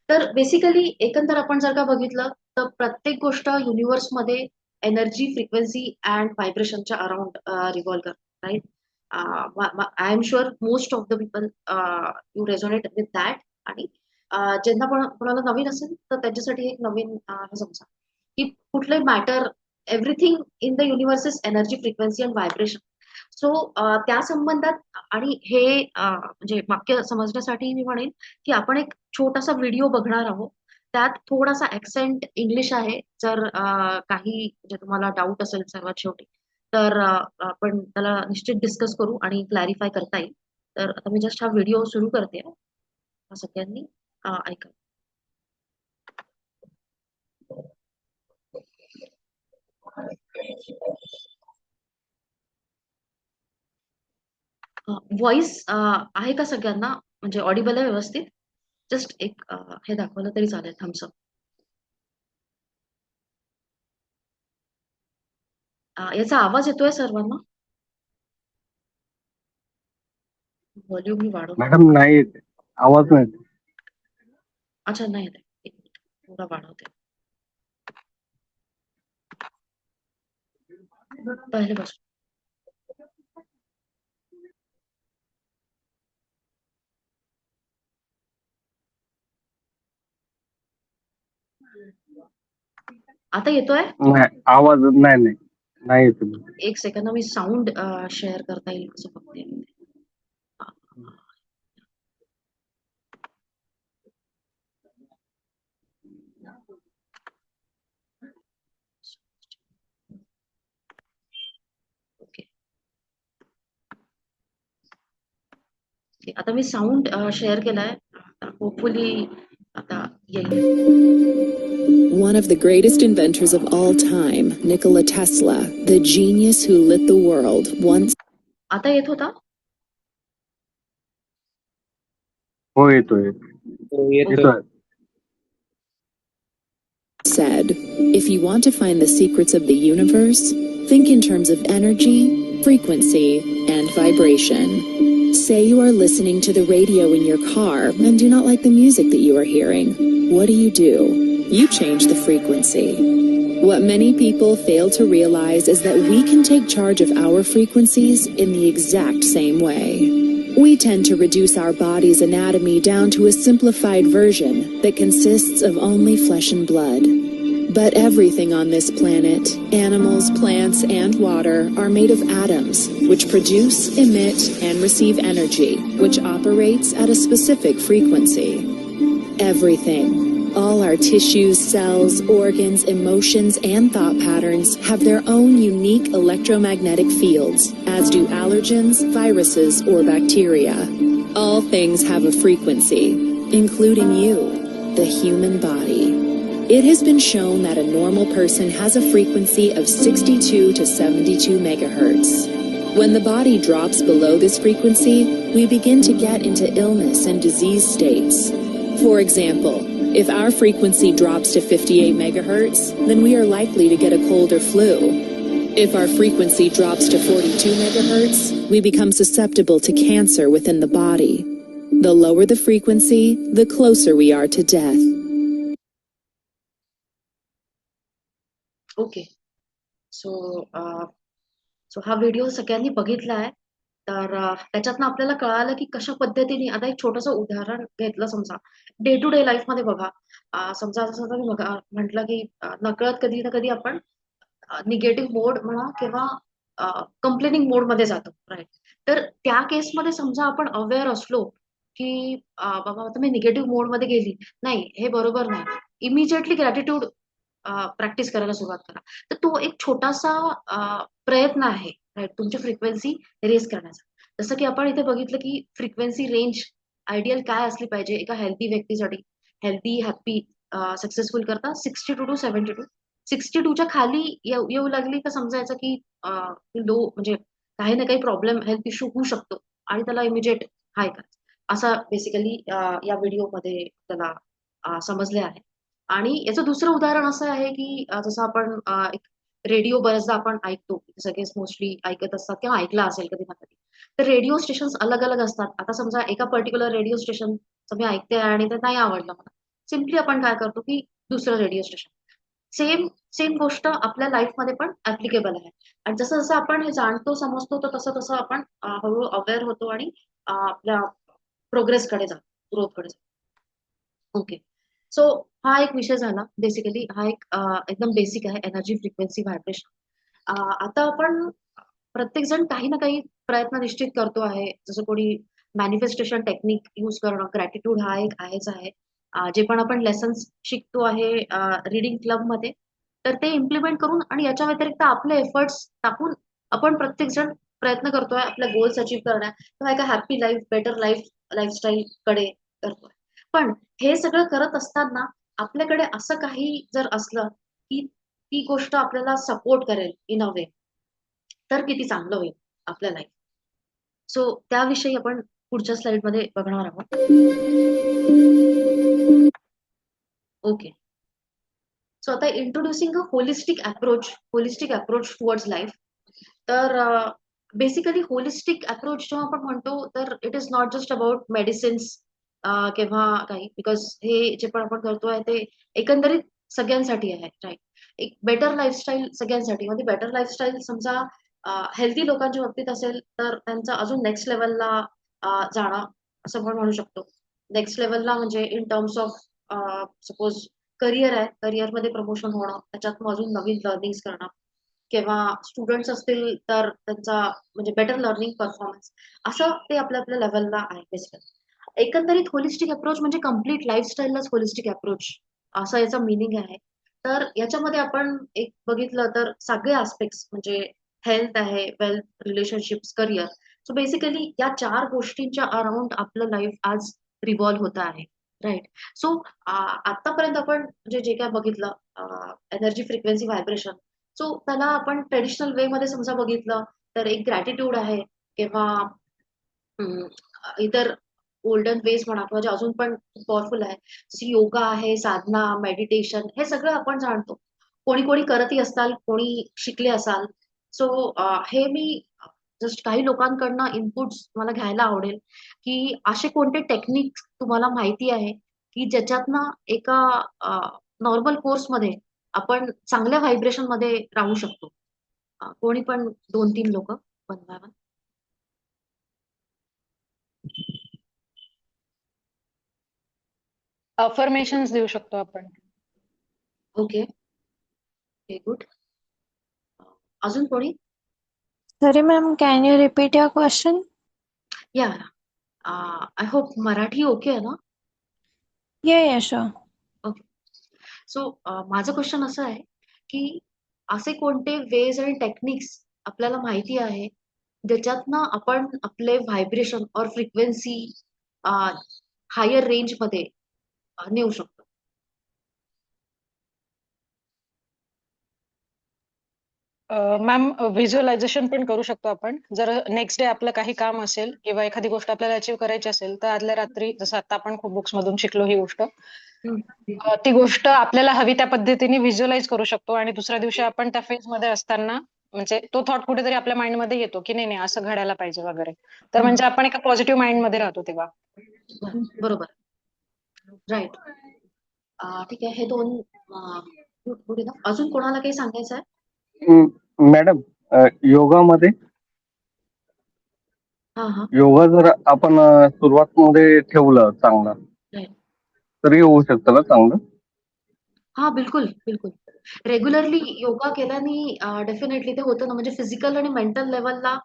तर बेसिकली एकंदर आपण जर का बघितलं तर प्रत्येक गोष्ट युनिव्हर्समध्ये एनर्जी, फ्रिक्वेन्सी अँड व्हायब्रेशनच्या अराउंड रिव्हॉल्व करते, right? I am sure most of the people you resonate with that. आणि ज्यांना पण कोणाला नवीन असेल तर त्याच्यासाठी एक नवीन हे समजा की कुठले matter, everything in the universe is energy, frequency and vibration. So त्या संबंधात आणि हे म्हणजे वाक्य समजण्यासाठी मी म्हणेन की आपण एक छोटासा व्हिडिओ बघणार आहोत. त्यात थोडासा ऍक्सेंट इंग्लिश आहे. जर काही म्हणजे तुम्हाला डाऊट असेल सर्वात शेवटी तर आपण त्याला निश्चित डिस्कस करू आणि क्लॅरिफाय करता येईल. तर आता मी जस्ट हा व्हिडिओ सुरू करते, सगळ्यांनी ऐका. व्हॉइस आहे का सगळ्यांना, म्हणजे ऑडिबल आहे व्यवस्थित? जस्ट एक हे दाखवलं तरी चालेल, थम्सअप. याचा आवाज येतोय सर्वांना? व्हॉल्यूम मी वाढवते. मॅडम नाही येत. आवाज नाही येत. अच्छा, नाही येते. एक मिनिट, थोडा वाढवते. पहिले बस. आता येतोय? नाही आवाज नाही येत. एक सेकंद, मी साऊंड शेअर करता येईल असं बघते. ओके, आता मी साऊंड शेअर केलाय. होपफुली आता येईल. One of the greatest inventors of all time, Nikola Tesla, the genius who lit the world, once आता येत होता? हो येतोय. said, "If you want to find the secrets of the universe, think in terms of energy, frequency, and vibration. Say you are listening to the radio in your car and do not like the music that you are hearing. What do? You change the frequency." What many people fail to realize is that we can take charge of our frequencies in the exact same way. We tend to reduce our body's anatomy down to a simplified version that consists of only flesh and blood. But everything on this planet, animals, plants, and water, are made of atoms, which produce, emit, and receive energy, which operates at a specific frequency. Everything, All our tissues, cells, organs, emotions, and thought patterns have their own unique electromagnetic fields, as do allergens, viruses, or bacteria. All things have a frequency, including you, the human body. It has been shown that a normal person has a frequency of 62 to 72 megahertz. When the body drops below this frequency, we begin to get into illness and disease states. For example, if our frequency drops to 58 megahertz, then we are likely to get a cold or flu. If our frequency drops to 42 megahertz, we become susceptible to cancer within the body. The lower the frequency, the closer we are to death. Okay. So so हा video सगळ्यांनी बघितला आहे. तर त्याच्यातनं आपल्याला कळालं की कशा पद्धतीने, आता एक छोटंसं उदाहरण घेतलं समजा, डे टू डे लाईफ मध्ये बघा, समजा जसं तुम्ही बघा म्हटलं की नकळत कधी ना कधी आपण निगेटिव्ह मोड म्हणा किंवा कंप्लेनिंग मोड मध्ये जातो, राईट. तर त्या केसमध्ये समजा आपण अवेअर असलो की बाबा आता मी निगेटिव्ह मोड मध्ये गेली, नाही हे बरोबर नाही, इमिजिएटली ग्रॅटिट्यूड प्रॅक्टिस करायला सुरुवात करा. तर तो एक छोटासा प्रयत्न आहे, राईट, तुमची फ्रिक्वेन्सी रेज करण्याचा. जसं की आपण इथे बघितलं की फ्रिक्वेन्सी रेंज आयडियल काय असली पाहिजे एका हेल्दी व्यक्तीसाठी, हेल्दी, हॅपी, सक्सेसफुल करता 62 टू 72. 62च्या खाली येऊ लागली तर समजायचं की लो, म्हणजे काही ना काही प्रॉब्लेम, हेल्थ इश्यू होऊ शकतो आणि त्याला इमिजिएट हाय करायचं. असा बेसिकली या व्हिडिओमध्ये त्याला समजले आहे. आणि याचं दुसरं उदाहरण असं आहे की जसं आपण एक रेडिओ बऱ्याचदा आपण ऐकतो, सगळेच मोस्टली ऐकत असतात किंवा ऐकला असेल कधी ना कधी. तर रेडिओ स्टेशन अलग अलग असतात. आता समजा एका पर्टिक्युलर रेडिओ स्टेशन मी ऐकते आणि ते नाही आवडलं मला, सिम्पली आपण काय करतो की दुसरं रेडिओ स्टेशन. सेम सेम गोष्ट आपल्या लाईफमध्ये पण ऍप्लिकेबल आहे. आणि जसं जसं आपण हे जाणतो, समजतो, तर तसं तसं आपण हळूहळू अवेअर होतो आणि आपल्या प्रोग्रेसकडे जातो, ग्रोथकडे जातो. ओके. सो हा एक विषय झाला. बेसिकली हा एक एकदम बेसिक आहे, एनर्जी, फ्रिक्वेन्सी, व्हायब्रेशन. आता आपण प्रत्येक जण काही ना काही प्रयत्न निश्चित करतो आहे. जसं कोणी मॅनिफेस्टेशन टेक्निक यूज करणं, ग्रॅटिट्यूड हा एक आहेच आहे. जे पण आपण लेसन्स शिकतो आहे रीडिंग क्लबमध्ये, तर ते इम्प्लिमेंट करून आणि याच्या व्यतिरिक्त आपले एफर्ट्स टाकून आपण प्रत्येक जण प्रयत्न करतोय आपल्या गोल्स अचीव्ह करण्या किंवा एका हॅपी लाईफ, बेटर लाईफस्टाईल कडे करतोय. पण हे सगळं करत असताना आपल्याकडे असं काही जर असलं की ती गोष्ट आपल्याला सपोर्ट करेल इन अ वे, तर किती चांगलं होईल आपल्या लाईफ. सो त्याविषयी आपण पुढच्या स्लाइड मध्ये बघणार आहोत. ओके. सो आता introducing a holistic approach towards life. तर बेसिकली होलिस्टिक अप्रोच जेव्हा आपण म्हणतो, तर it is not just about medicines किंवा काही, बिकॉज हे जे पण आपण करतोय ते एकंदरीत सगळ्यांसाठी आहे, राईट. एक बेटर लाईफस्टाईल सगळ्यांसाठी, म्हणजे बेटर लाईफस्टाईल समजा हेल्दी लोकांच्या बाबतीत असेल तर त्यांचं अजून नेक्स्ट लेवलला जाणं, असं आपण म्हणू शकतो. नेक्स्ट लेवलला म्हणजे in terms of suppose career आहे, करिअरमध्ये प्रमोशन होणं, त्याच्यात मग अजून नवीन लर्निंग्स करणं, किंवा स्टुडंट्स असतील तर त्यांचा म्हणजे बेटर लर्निंग परफॉर्मन्स, असं ते आपल्या आपल्या लेवलला आहे बेसिकली. एकंदरीत होलिस्टिक अप्रोच म्हणजे कम्प्लीट लाईफस्टाईललाच होलिस्टिक अप्रोच असं याचं मिनिंग आहे. तर याच्यामध्ये आपण एक बघितलं तर सगळे आस्पेक्ट्स म्हणजे हेल्थ आहे, wealth, relationships, career, so basically या 4 गोष्टींच्या अराउंड आपलं लाईफ आज रिव्हॉल्व होत आहे, राईट. सो आतापर्यंत आपण म्हणजे जे काय बघितलं एनर्जी, फ्रिक्वेन्सी, व्हायब्रेशन, सो त्याला आपण ट्रेडिशनल वे मध्ये समजा बघितलं तर एक ग्रॅटिट्यूड आहे किंवा इतर गोल्डन वेज म्हणा किंवा जे अजून पण पॉवरफुल आहे, जशी योगा आहे, साधना, मेडिटेशन, हे सगळं आपण जाणतो. कोणी कोणी करतही असाल, कोणी शिकले असाल. सो हे मी जस्ट काही लोकांकडनं इनपुट्स मला घ्यायला आवडेल की असे कोणते टेक्निक तुम्हाला माहिती आहे की ज्याच्यातनं एका नॉर्मल कोर्समध्ये आपण चांगल्या व्हायब्रेशन मध्ये राहू शकतो. कोणी पण 2-3 लोक बनवायला. अफर्मेशन्स देऊ शकतो आपण. Okay, good. अजून कोणी? Sorry, ma'am, can you repeat your question? या आय होप मराठी ओके आहे ना? Yeah, sure. ओके. सो माझं क्वेश्चन असं आहे की असे कोणते वेज आणि टेक्निक्स आपल्याला माहिती आहे ज्याच्यातनं आपण आपले व्हायब्रेशन और फ्रिक्वेन्सी हायर रेंज मध्ये नेऊ शकतो. मॅम व्हिज्युअलायझेशन पण करू शकतो आपण. जर नेक्स्ट डे आपलं काही काम असेल किंवा एखादी गोष्ट आपल्याला अचीव्ह करायची असेल तर आदल्या रात्री, जसं आता आपण खूप बुक्स मधून शिकलो ही गोष्ट, हम्म. ती गोष्ट आपल्याला हवी त्या पद्धतीने व्हिज्युअलाइज करू शकतो आणि दुसऱ्या दिवशी आपण त्या फेज मध्ये असताना म्हणजे तो थॉट कुठेतरी आपल्या माइंड मध्ये येतो की नाही नाही असं घडायला पाहिजे वगैरे. तर म्हणजे आपण एका पॉझिटिव्ह माइंड मध्ये राहतो तेव्हा. बरोबर, राईट. ठीक आहे, हे दोन पुढे ना अजून कोणाला काही सांगायचं आहे? मॅडम, योगामध्ये हा हा योगा जर आपण सुरुवात मध्ये ठेवलं चांगलं, राईट. तरी होऊ शकतं ना चांगलं? हा बिलकुल बिलकुल. रेग्युलरली योगा केल्याने डेफिनेटली ते होतं ना, म्हणजे फिजिकल आणि मेंटल लेवलला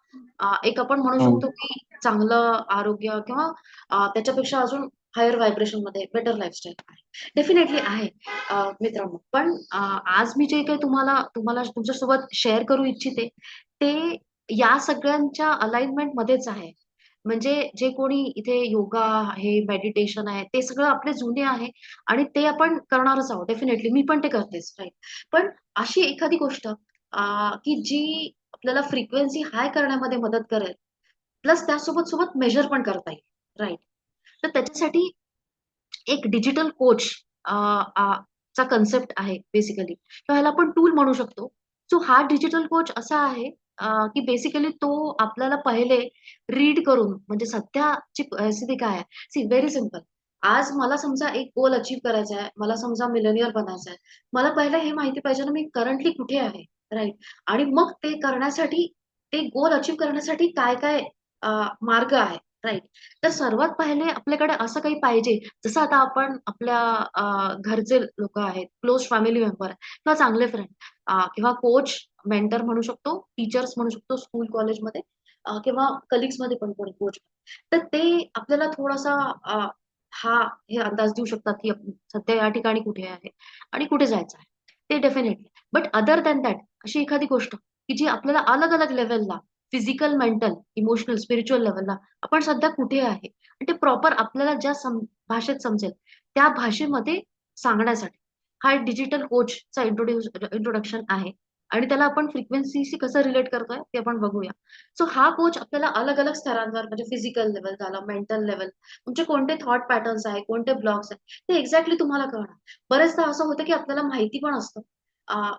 एक आपण म्हणू हम्म. शकतो की चांगलं आरोग्य किंवा त्याच्यापेक्षा अजून हायर व्हायब्रेशन मध्ये बेटर लाईफस्टाईल आहे. डेफिनेटली आहे मित्रांनो. पण आज मी जे काही तुम्हाला तुम्हाला तुमच्यासोबत शेअर करू इच्छिते ते या सगळ्यांच्या अलाइनमेंट मध्येच आहे. म्हणजे जे कोणी इथे योगा आहे, मेडिटेशन आहे, ते सगळं आपले जुने आहे आणि ते आपण करणारच आहोत डेफिनेटली. मी पण ते करतेच, राईट. पण अशी एखादी गोष्ट की जी आपल्याला फ्रिक्वेन्सी हाय करण्यामध्ये मदत करेल, प्लस त्यासोबत सोबत मेजर पण करता येईल, राईट. तर त्याच्यासाठी एक डिजिटल कोच चा कन्सेप्ट आहे बेसिकली, किंवा ह्याला आपण टूल म्हणू शकतो. सो हा डिजिटल कोच असा आहे की बेसिकली तो आपल्याला पहिले रीड करून, म्हणजे सध्याची परिस्थिती काय आहे, सी व्हेरी सिम्पल. आज मला समजा एक गोल अचीव्ह करायचा आहे, मला समजा मिलेनियर बनायचं आहे, मला पहिलं हे माहिती पाहिजे ना मी करंटली कुठे आहे, राईट. आणि मग ते करण्यासाठी, ते गोल अचीव्ह करण्यासाठी काय काय मार्ग आहे, राईट. तर सर्वात पहिले आपल्याकडे असं काही पाहिजे, जसं आता आपण आपल्या घरचे लोक आहेत, क्लोज फॅमिली मेंबर किंवा चांगले फ्रेंड किंवा कोच, मेंटर म्हणू शकतो, टीचर्स म्हणू शकतो स्कूल कॉलेजमध्ये किंवा कलिग्स मध्ये पण कोणी कोच. तर ते आपल्याला थोडासा हा हे अंदाज देऊ शकतात की सध्या या ठिकाणी कुठे आहे आणि कुठे जायचं आहे, ते definitely. But other than that अशी एखादी गोष्ट की जी आपल्याला अलग अलग लेवलला, फिजिकल, मेंटल, इमोशनल, स्पिरिच्युअल लेवलला आपण सध्या कुठे आहे आणि ते प्रॉपर आपल्याला ज्या भाषेत समजेल त्या भाषेमध्ये सांगण्यासाठी हा एक डिजिटल कोचचा इंट्रोडक्शन आहे. आणि त्याला आपण फ्रिक्वेन्सीशी कसं रिलेट करतोय ते आपण बघूया. सो हा कोच आपल्याला अलग अलग स्तरांवर, म्हणजे फिजिकल लेवल झालं, मेंटल लेवल, तुमचे कोणते थॉट पॅटर्न्स आहे, कोणते ब्लॉक्स आहे, ते एक्झॅक्टली तुम्हाला कळणार. बरेचदा असं होतं की आपल्याला माहिती पण असतं,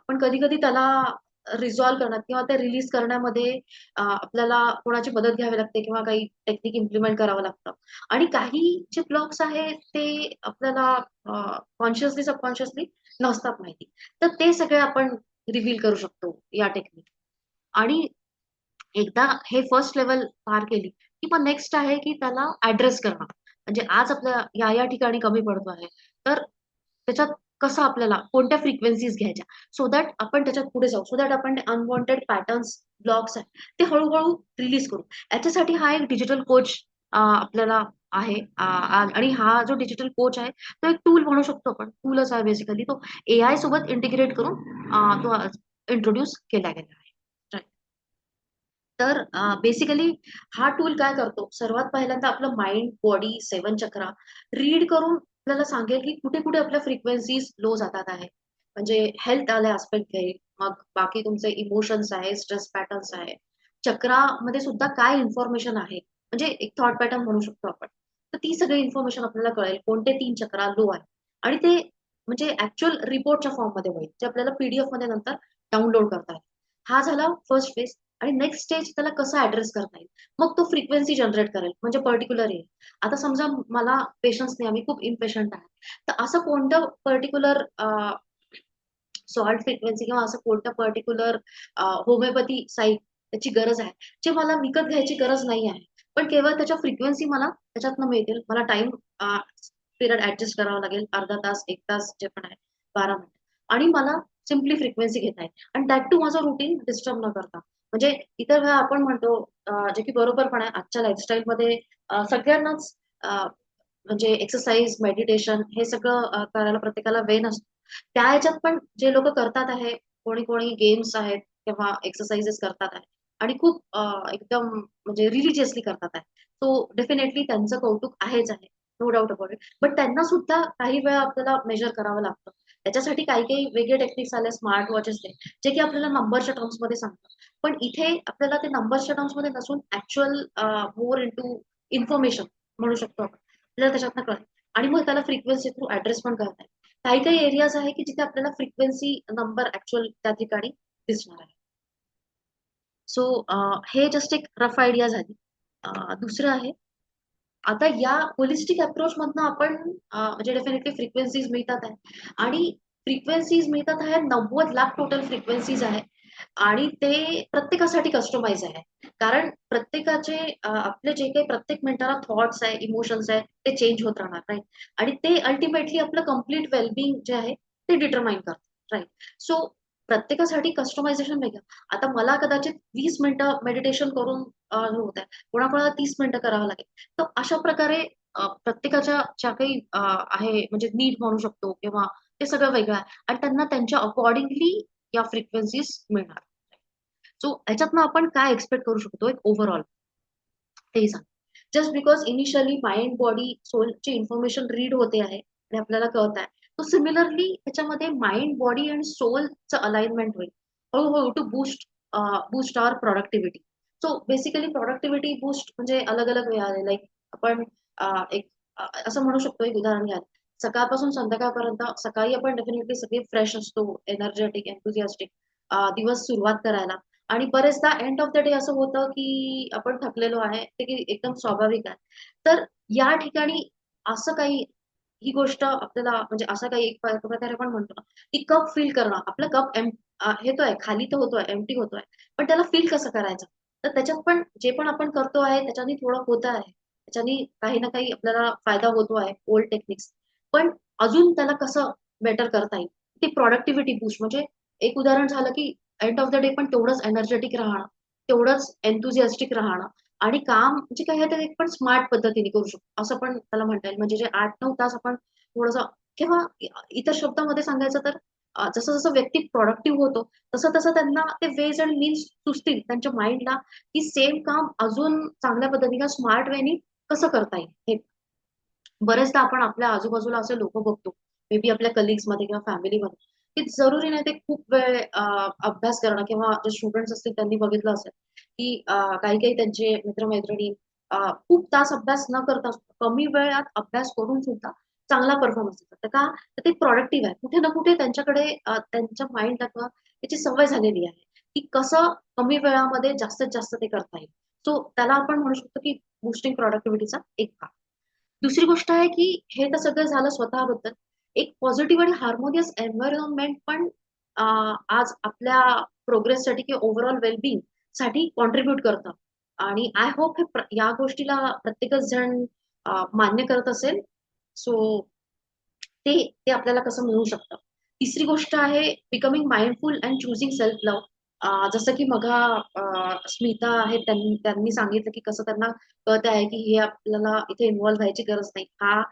पण कधी कधी त्याला रिझॉल्व्ह करण्यात किंवा ते रिलीज करण्यामध्ये आपल्याला कोणाची मदत घ्यावी लागते किंवा काही टेक्निक इम्प्लिमेंट करावं लागतं. आणि काही जे ब्लॉक्स आहेत ते आपल्याला कॉन्शियसली सबकॉन्शियसली नसतात माहिती. तर ते सगळे आपण रिव्हील करू शकतो या टेक्निक. आणि एकदा हे फर्स्ट लेवल पार केली की मग नेक्स्ट आहे की त्याला ऍड्रेस करणं. म्हणजे आज आपल्या या ठिकाणी कमी पडतो आहे, तर त्याच्यात कसं आपल्याला कोणत्या फ्रिक्वेन्सीज घ्यायच्या, सो दॅट आपण त्याच्यात पुढे जाऊ, सो दॅट आपण अनवॉन्टेड पॅटर्न्स, ब्लॉक्स आहेत ते हळूहळू रिलीज करू. याच्यासाठी हा एक डिजिटल कोच आपल्याला आहे. आणि हा जो डिजिटल कोच आहे तो एक टूल म्हणू शकतो आपण, टूलच आहे बेसिकली. तो AI सोबत इंटिग्रेट करून तो इंट्रोड्यूस केला गेला आहे. Right. तर बेसिकली हा टूल काय करतो, सर्वात पहिल्यांदा आपलं माइंड, बॉडी, 7 चक्रा रीड करून आपल्याला सांगेल की कुठे कुठे आपल्या फ्रिक्वेन्सीज लो जातात आहे. म्हणजे हेल्थ आले आस्पेक्ट घेईल, मग बाकी तुमचे इमोशन्स आहे, स्ट्रेस पॅटर्न्स आहे, चक्रामध्ये सुद्धा काय इन्फॉर्मेशन आहे, म्हणजे एक थॉट पॅटर्न म्हणू शकतो आपण. तर ती सगळी इन्फॉर्मेशन आपल्याला कळेल कोणते 3 चक्रा लो आहे. आणि ते म्हणजे ऍक्च्युअल रिपोर्टच्या फॉर्म मध्ये होईल, जे आपल्याला PDF मध्ये नंतर डाउनलोड करता येईल. हा झाला फर्स्ट फेज. आणि नेक्स्ट स्टेज त्याला कसं ऍड्रेस करता येईल, मग तो फ्रिक्वेन्सी जनरेट करेल, म्हणजे पर्टिक्युलर येईल. आता समजा मला पेशन्स नाही, आम्ही खूप इम्पेशंट आहे, तर असं कोणतं पर्टिक्युलर सॉल्ट फ्रिक्वेन्सी किंवा असं कोणतं पर्टिक्युलर होमिओपॅथी साईट त्याची गरज आहे, जे मला विकत घ्यायची गरज नाही आहे, पण केवळ त्याच्या फ्रिक्वेन्सी मला त्याच्यातनं मिळतील. मला टाइम पिरियड ऍडजस्ट करावा लागेल, अर्धा तास, 1 तास, जे पण आहे, 12 मिनिट. आणि मला सिम्पली फ्रिक्वेन्सी घेता येईल आणि दॅट टू माझं रुटीन डिस्टर्ब न करता. म्हणजे इतर वेळा आपण म्हणतो जे की बरोबर पण आहे, आजच्या लाईफस्टाईलमध्ये सगळ्यांनाच म्हणजे एक्सरसाइज, मेडिटेशन हे सगळं करायला प्रत्येकाला वेळ नसतो. त्या ह्याच्यात पण जे लोक करतात आहे, कोणी कोणी गेम्स आहेत किंवा एक्सरसाइजेस करतात आहे आणि खूप एकदम म्हणजे रिलिजियसली करतात आहे, तो डेफिनेटली त्यांचं कौतुक आहेच आहे, no doubt about it. But त्यांना सुद्धा काही वेळा आपल्याला मेजर करावं लागतं. त्याच्यासाठी काही काही वेगळे टेक्निक्स आले, स्मार्ट वॉचेस जे की आपल्याला नंबरच्या टर्म्स मध्ये सांगतात. पण इथे आपल्याला ते नंबरच्या टर्म्स मध्ये नसून ऍक्च्युअल मोर इंटू इन्फॉर्मेशन म्हणू शकतो आपण, आपल्याला त्याच्यातनं कळतं. आणि मग त्याला फ्रिक्वेन्सी थ्रू ऍड्रेस पण करता येईल. काही काही एरियाज आहे की जिथे आपल्याला फ्रिक्वेन्सी नंबर ऍक्च्युअल त्या ठिकाणी दिसणार आहे. सो हे जस्ट एक रफ आयडिया झाली. दुसरं आहे, आता या होलिस्टिक अप्रोच मधनं आपण म्हणजे डेफिनेटली फ्रिक्वेन्सीज मिळतात आहे आणि फ्रिक्वेन्सीज मिळतात आहे, 90 लाख टोटल फ्रिक्वेन्सीज आहे आणि ते प्रत्येकासाठी कस्टमाइज आहे. कारण प्रत्येकाचे आपले जे काही प्रत्येक मिनिटाला थॉट्स आहे, इमोशन्स आहे, ते चेंज होत राहणार, राईट. आणि ते अल्टिमेटली आपलं कम्प्लीट वेलबिंग जे आहे ते डिटरमाइन करतात, राईट. सो प्रत्येकासाठी कस्टमायझेशन वेगळं. आता मला कदाचित 20 मिनिटं मेडिटेशन करून होत आहे, कोणाकोणाला 30 मिनिटं करावं लागेल. तर अशा प्रकारे प्रत्येकाच्या ज्या काही आहे म्हणजे नीड म्हणू शकतो किंवा ते सगळं वेगळं आहे आणि त्यांना त्यांच्या अकॉर्डिंगली या फ्रिक्वेन्सीज मिळणार. सो ह्याच्यातनं आपण काय एक्सपेक्ट करू शकतो एक ओव्हरऑल तेही सांग. Just because initially mind body सोलची इन्फॉर्मेशन रीड होते आहे आणि आपल्याला कळत आहे, तो सिमिलरली त्याच्यामध्ये माइंड बॉडी आणि सोलचं अलाइनमेंट होईल हळूहळू to boost our productivity. So basically productivity boost म्हणजे अलग अलग वे आले. लाईक आपण एक असं म्हणू शकतो, एक उदाहरण घ्या. सकाळपासून संध्याकाळपर्यंत सकाळी आपण डेफिनेटली सगळे फ्रेश असतो, एनर्जेटिक, एन्थुझियास्टिक दिवस सुरुवात करायला. आणि बरेचदा एंड ऑफ द डे असं होतं की आपण थकलेलो आहे, ते की एकदम स्वाभाविक आहे. तर या ठिकाणी असं काही ही गोष्ट आपल्याला म्हणजे असं काही एक प्रकारे आपण म्हणतो ना की कप फील करणं. आपला कप येतोय खाली तर होतोय, एम्प्टी होतोय, पण त्याला फील कसं करायचं. तर त्याच्यात पण जे पण आपण करतो आहे त्याच्यानी थोडं होत आहे, त्याच्यानी काही ना काही आपल्याला फायदा होतो आहे ओल्ड टेक्निक्स. पण अजून त्याला कसं बेटर करता येईल, ती प्रोडक्टिव्हिटी बूस्ट. म्हणजे एक उदाहरण झालं की एंड ऑफ द डे पण तेवढंच एनर्जेटिक राहणं, तेवढंच एन्थुझियास्टिक राहणं आणि काम जे काही आहे ते एक पण स्मार्ट पद्धतीने करू शकतो असं पण त्याला म्हणता येईल. म्हणजे जे 8-9 तास आपण थोडंसं किंवा इतर शब्दामध्ये सांगायचं तर जसं जसं व्यक्ती प्रोडक्टिव्ह होतो तसं तसं त्यांना ते वेज आणि मीन्स सुचतील त्यांच्या माइंडला की सेम काम अजून चांगल्या पद्धतीने स्मार्ट वेनी कसं करता येईल. हे बरेचदा आपण आपल्या आजूबाजूला असे लोक बघतो, मे बी आपल्या कलिग्स मध्ये किंवा फॅमिलीमध्ये, की जरुरी नाही ते खूप वेळ अभ्यास करणं किंवा जे स्टुडंट्स असतील त्यांनी बघितलं असेल की काही काही त्यांचे मित्रमैत्रिणी खूप तास अभ्यास न करता कमी वेळात अभ्यास करून सुद्धा चांगला परफॉर्मन्स देतात. तर का तर ते प्रोडक्टिव्ह आहे. कुठे ना कुठे त्यांच्याकडे त्यांच्या माइंडला किंवा त्याची सवय झालेली आहे की कसं कमी वेळामध्ये जास्तीत जास्त ते करता येईल. सो त्याला आपण म्हणू शकतो की बुस्टिंग प्रोडक्टिव्हिटीचा एक भाग. दुसरी गोष्ट आहे की हे तर सगळं झालं स्वतःबद्दल. एक पॉझिटिव्ह आणि हार्मोनियस एन्व्हायरमेंट पण आज आपल्या प्रोग्रेससाठी किंवा ओव्हरऑल वेलबिंग साठी कॉन्ट्रीब्युट करतं. आणि आय होप या गोष्टीला प्रत्येकच जण मान्य करत असेल. सो ते ते आपल्याला कसं मिळू शकतं. तिसरी गोष्ट आहे becoming mindful and चुझिंग self love. जसं की मघा स्मिता आहेत त्यांनी सांगितलं की कसं त्यांना कळत आहे की हे आपल्याला इथे इन्व्हॉल्व्ह व्हायची गरज नाही. हा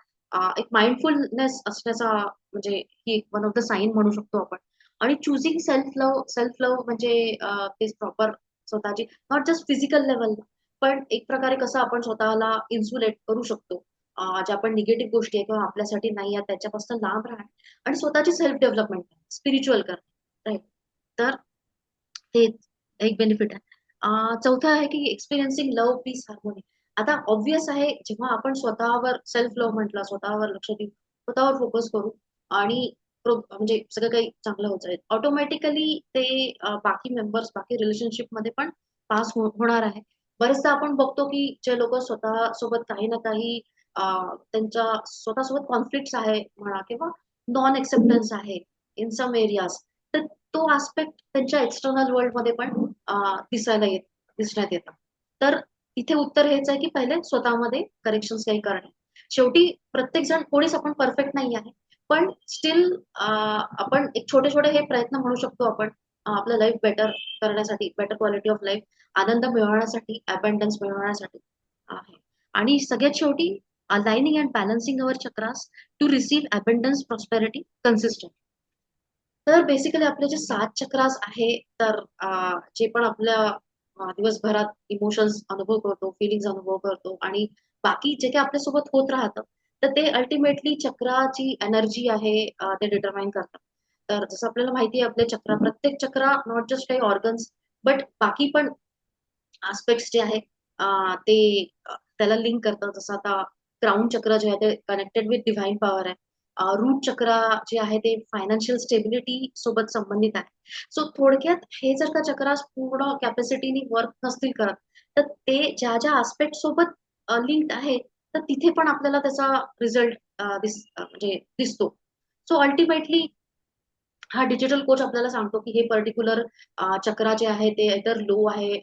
एक माइंडफुलनेस असण्याचा म्हणजे ही वन ऑफ द साईन म्हणू शकतो आपण. आणि चुझिंग सेल्फ लव्ह म्हणजे ते प्रॉपर स्वतःची नॉट जस्ट फिजिकल लेवल पण एक प्रकारे कसं आपण स्वतःला इन्सुलेट करू शकतो. ज्या पण निगेटिव्ह गोष्टी आहे किंवा आपल्यासाठी नाही आहे त्याच्यापासून लांब राहणं आणि स्वतःची सेल्फ डेव्हलपमेंट स्पिरिच्युअल करणं, राईट. तर ते एक बेनिफिट आहे. चौथं आहे की एक्सपिरियन्सिंग लव्ह, पीस, हार्मोनी. आता ऑब्व्हियस आहे जेव्हा आपण स्वतःवर सेल्फ लव्ह म्हटलं, स्वतःवर लक्ष देऊ, स्वतःवर फोकस करू आणि म्हणजे सगळं काही चांगलं होत जाईल ऑटोमॅटिकली ते बाकी मेंबर्स बाकी रिलेशनशिप मध्ये पण पास होणार आहे. बरेचदा आपण बघतो की जे लोक स्वतः सोबत काही ना काही त्यांच्या स्वतःसोबत कॉन्फ्लिक्ट आहे म्हणा किंवा नॉन एक्सेप्टन्स आहे इन सम एरियाज, तर तो आस्पेक्ट त्यांच्या एक्सटर्नल वर्ल्ड मध्ये पण दिसण्यात येतं. तर इथे उत्तर हेच आहे की पहिले स्वतःमध्ये करेक्शन्स काही करणे. शेवटी प्रत्येक जण कोणीच आपण परफेक्ट नाही आहे, पण स्टील आपण एक छोटे छोटे हे प्रयत्न म्हणू शकतो आपण आपलं लाईफ बेटर करण्यासाठी, बेटर क्वालिटी ऑफ लाईफ, आनंद मिळवण्यासाठी, अबंडन्स मिळवण्यासाठी आहे. आणि सगळ्यात शेवटी aligning and balancing our chakras to receive abundance prosperity consistent. तर बेसिकली आपले जे 7 चक्रास आहे, तर जे पण आपल्या दिवसभरात इमोशन्स अनुभव करतो, फिलिंग्स अनुभव करतो आणि बाकी जे काही आपल्यासोबत होत राहतं, तर ते अल्टिमेटली चक्राची एनर्जी आहे ते डिटरमाइन करतात. तर जसं आपल्याला माहिती आहे आपले चक्र, प्रत्येक चक्र नॉट जस्ट काही ऑर्गन्स बट बाकी पण आस्पेक्ट्स जे आहे ते त्याला लिंक करतं. जसं आता क्राऊन चक्र जे आहे ते कनेक्टेड विथ डिव्हाइन पॉवर आहे. रूट चक्र जे आहे ते फायनान्शियल स्टेबिलिटी सोबत संबंधित आहे. सो थोडक्यात हे जर का चक्रास पूर्ण कॅपॅसिटीने वर्क नसतील करत, तर ते ज्या ज्या आस्पेक्ट सोबत लिंक्ड आहे, तर तिथे पण आपल्याला त्याचा रिझल्ट म्हणजे दिसतो. सो अल्टिमेटली हा डिजिटल कोच आपल्याला सांगतो की हे पर्टिक्युलर चक्र जे आहे ते तर लो आहे,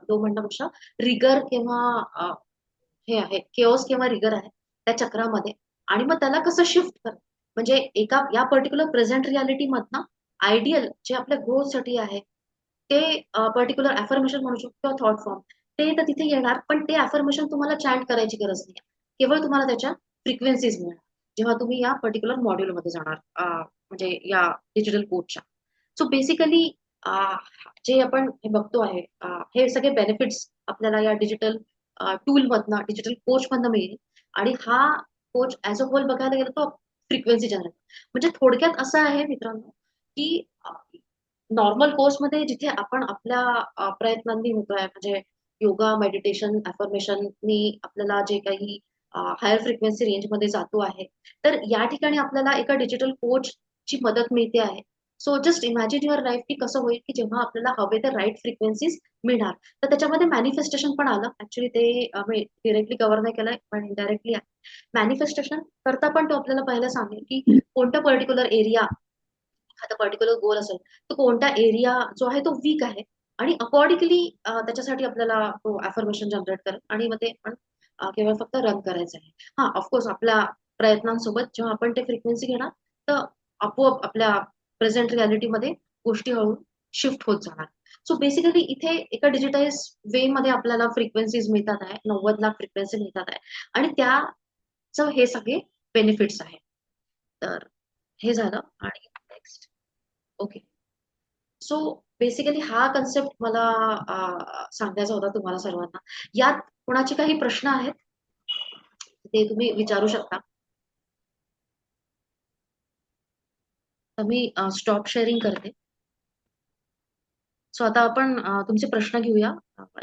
लो म्हणण्यापेक्षा रिगर किंवा हे आहे केओस किंवा रिगर आहे त्या चक्रामध्ये, आणि मग त्याला कसं शिफ्ट कर, म्हणजे एका या पर्टिक्युलर प्रेझेंट रियालिटी मधनं आयडियल जे आपल्या ग्रोथ साठी आहे ते पर्टिक्युलर अफर्मेशन म्हणू शकतो किंवा थॉट फॉर्म, ते तर तिथे येणार, पण ते अफर्मेशन तुम्हाला चॅन्ट करायची गरज नाही, केवळ तुम्हाला त्याच्या फ्रिक्वेन्सीज मिळणार जेव्हा तुम्ही या पर्टिक्युलर मॉड्यूलमध्ये जाणार, म्हणजे या डिजिटल कोचच्या. सो बेसिकली जे आपण हे बघतो आहे, हे सगळे बेनिफिट्स आपल्याला या डिजिटल टूल मधनं, डिजिटल कोच मधनं मिळेल. आणि हा कोच ऍज अ होल बघायला गेलं तो फ्रिक्वेन्सी जनरेट, म्हणजे थोडक्यात असं आहे मित्रांनो की नॉर्मल कोर्समध्ये जिथे आपण आपल्या प्रयत्नांनी होतोय, म्हणजे योगा, मेडिटेशन, अफर्मेशननी आपल्याला जे काही हायर फ्रिक्वेन्सी रेंजमध्ये जातो आहे, तर या ठिकाणी आपल्याला एका डिजिटल कोचची मदत मिळते आहे. So just imagine your life की कसं होईल की जेव्हा आपल्याला हवे ते राईट फ्रिक्वेन्सीज मिळणार. तर त्याच्यामध्ये मॅनिफेस्टेशन पण आलं ऍक्च्युली, ते मी डिरेक्टली कव्हर नाही केलंय पण इनडायरेक्टली आहे. मॅनिफेस्टेशन करता पण तो आपल्याला पहिलं सांगेल की कोणता पर्टिक्युलर एरिया, एखादा पर्टिक्युलर गोल असेल, तर कोणता एरिया जो आहे तो वीक आहे, आणि अकॉर्डिंगली त्याच्यासाठी आपल्याला तो अफर्मेशन जनरेट करेल, आणि मग ते आपण केवळ फक्त रन करायचं आहे. हा ऑफकोर्स आपल्या प्रयत्नांसोबत जेव्हा आपण ते फ्रिक्वेन्सी घेणार, तर आपोआप आपल्या प्रेझेंट रियालिटीमध्ये गोष्टी हळू शिफ्ट होत जाणार. सो बेसिकली इथे एका डिजिटाइज वे मध्ये आपल्याला फ्रिक्वेन्सीज मिळतात आहे, 90 लाख फ्रिक्वेन्सी मिळतात आहे, आणि त्याचं हे सगळे बेनिफिट्स आहेत. तर हे झालं. आणि नेक्स्ट, ओके. सो बेसिकली हा कन्सेप्ट मला सांगायचा होता तुम्हाला सर्वांना. यात कोणाचे काही प्रश्न आहेत ते तुम्ही विचारू शकता. तर मी स्टॉप शेअरिंग करते. सो आता आपण तुमचे प्रश्न घेऊया,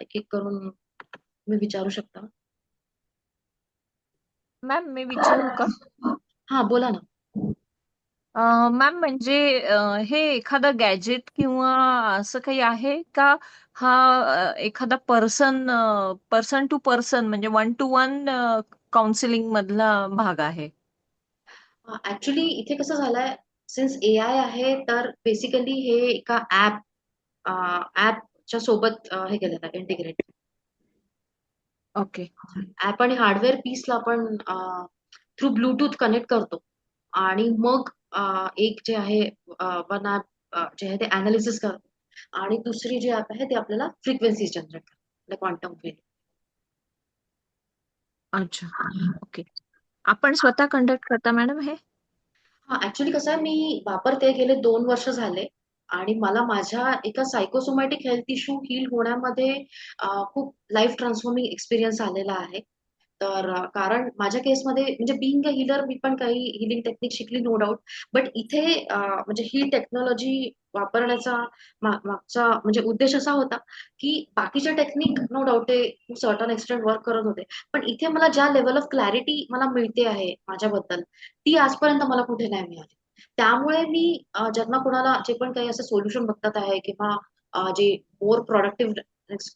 एक एक करून तुम्ही विचारू शकता. मॅम मी विचारू का? हा बोला ना. मॅम म्हणजे हे एखादं गॅजेट किंवा असं काही आहे का? हा एखादा पर्सन टू पर्सन म्हणजे 1 to 1 काउन्सिलिंग मधला भाग आहे? ऍक्च्युली इथे कसं झालंय, सिन्स AI आहे, तर बेसिकली हे एका ऍपच्या सोबत हे केलेलं आहे इंटिग्रेट. ओके. ऍप आणि हार्डवेअर पीसला आपण थ्रू ब्लूटूथ कनेक्ट करतो, आणि मग एक जे आहे वन ऍप जे आहे ते अनालिसिस करतो, आणि दुसरी जे ऍप आहे ते आपल्याला फ्रिक्वेन्सी जनरेट करतो क्वांटम फील्ड. अच्छा. ओके. आपण स्वतः कंडक्ट करता मॅडम हे? हा ऍक्च्युली कसं आहे, मी वापरते, गेले 2 वर्ष झाले, आणि मला माझ्या एका सायकोसोमॅटिक हेल्थ इश्यू हील होण्यामध्ये खूप लाईफ ट्रान्सफॉर्मिंग एक्सपिरियन्स आलेला आहे. तर कारण माझ्या केसमध्ये म्हणजे बिंग अ हीलर मी पण काही हिलिंग टेक्निक शिकली नो डाऊट, बट इथे म्हणजे ही टेक्नॉलॉजी वापरण्याचा मागचा म्हणजे उद्देश असा होता की बाकीच्या टेक्निक नो डाऊट ते सर्टन एक्सटेंट वर्क करत होते, पण इथे मला ज्या लेवल ऑफ क्लॅरिटी मला मिळते आहे माझ्याबद्दल, ती आजपर्यंत मला कुठे नाही मिळाली. त्यामुळे मी ज्यांना कोणाला जे पण काही असं सोल्युशन बघतात आहे किंवा जे मोर प्रोडक्टिव्ह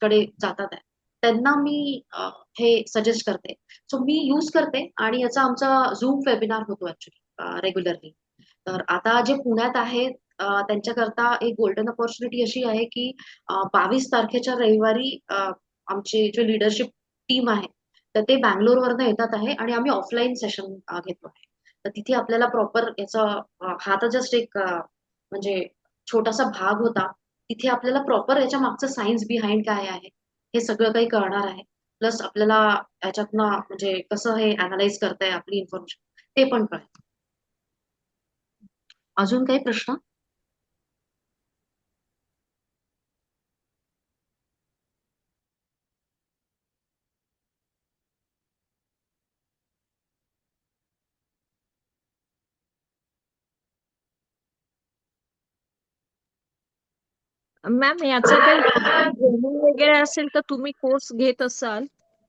कडे जातात आहे, त्यांना मी हे सजेस्ट करते. सो मी यूज करते, आणि याचा आमचा झूम वेबिनार होतो ऍक्च्युली रेग्युलरली. तर आता जे पुण्यात आहेत त्यांच्याकरता एक गोल्डन ऑपॉर्च्युनिटी अशी आहे की 22 तारखेच्या रविवारी आमचे जे लिडरशिप टीम आहे, तर ते बँगलोरवरनं येतात आहे, आणि आम्ही ऑफलाईन सेशन घेतो आहे. तर तिथे आपल्याला प्रॉपर याचा हा तर जस्ट एक म्हणजे छोटासा भाग होता. तिथे आपल्याला प्रॉपर याच्या मागचं सायन्स बिहाइंड काय आहे हे सगळं काही कळणार आहे. प्लस आपल्याला याच्यातनं म्हणजे कसं हे अनालाइज करताय आपली इन्फॉर्मेशन ते पण कळेल. अजून काही प्रश्न? मॅम याचा काही ट्रेनिंग वगैरे असेल तर तुम्ही कोर्स घेत असाल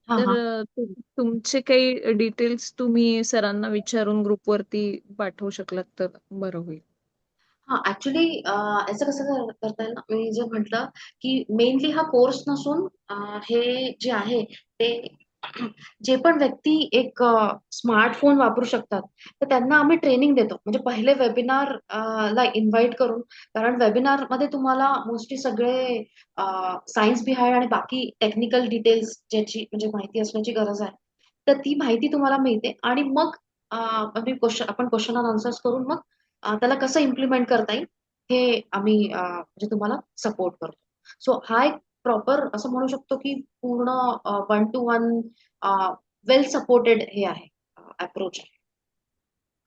हा तर हा तुमचे काही डिटेल्स तुम्ही सरांना विचारून ग्रुपवरती पाठवू शकलात तर बरं होईल. हा ऍक्च्युली याचं कसं करता येईल ना, मी जे म्हटलं की मेनली हा कोर्स नसून हे जे आहे ते जे पण व्यक्ती एक स्मार्टफोन वापरू शकतात तर त्यांना आम्ही ट्रेनिंग देतो. म्हणजे पहिले वेबिनार ला इन्व्हाइट करून, कारण वेबिनार मध्ये तुम्हाला मोस्टली सगळे सायन्स बिहाइंड आणि बाकी टेक्निकल डिटेल्स ज्याची म्हणजे माहिती असण्याची गरज आहे, तर ती माहिती तुम्हाला मिळते आणि मग आपण क्वेश्चन अँड आन्सर्स करून मग त्याला कसं इम्प्लिमेंट करता येईल हे आम्ही म्हणजे तुम्हाला सपोर्ट करतो. सो हा एक प्रॉपर असं म्हणू शकतो की पूर्ण 1 to 1 वेल सपोर्टेड हे आहे अप्रोच आहे.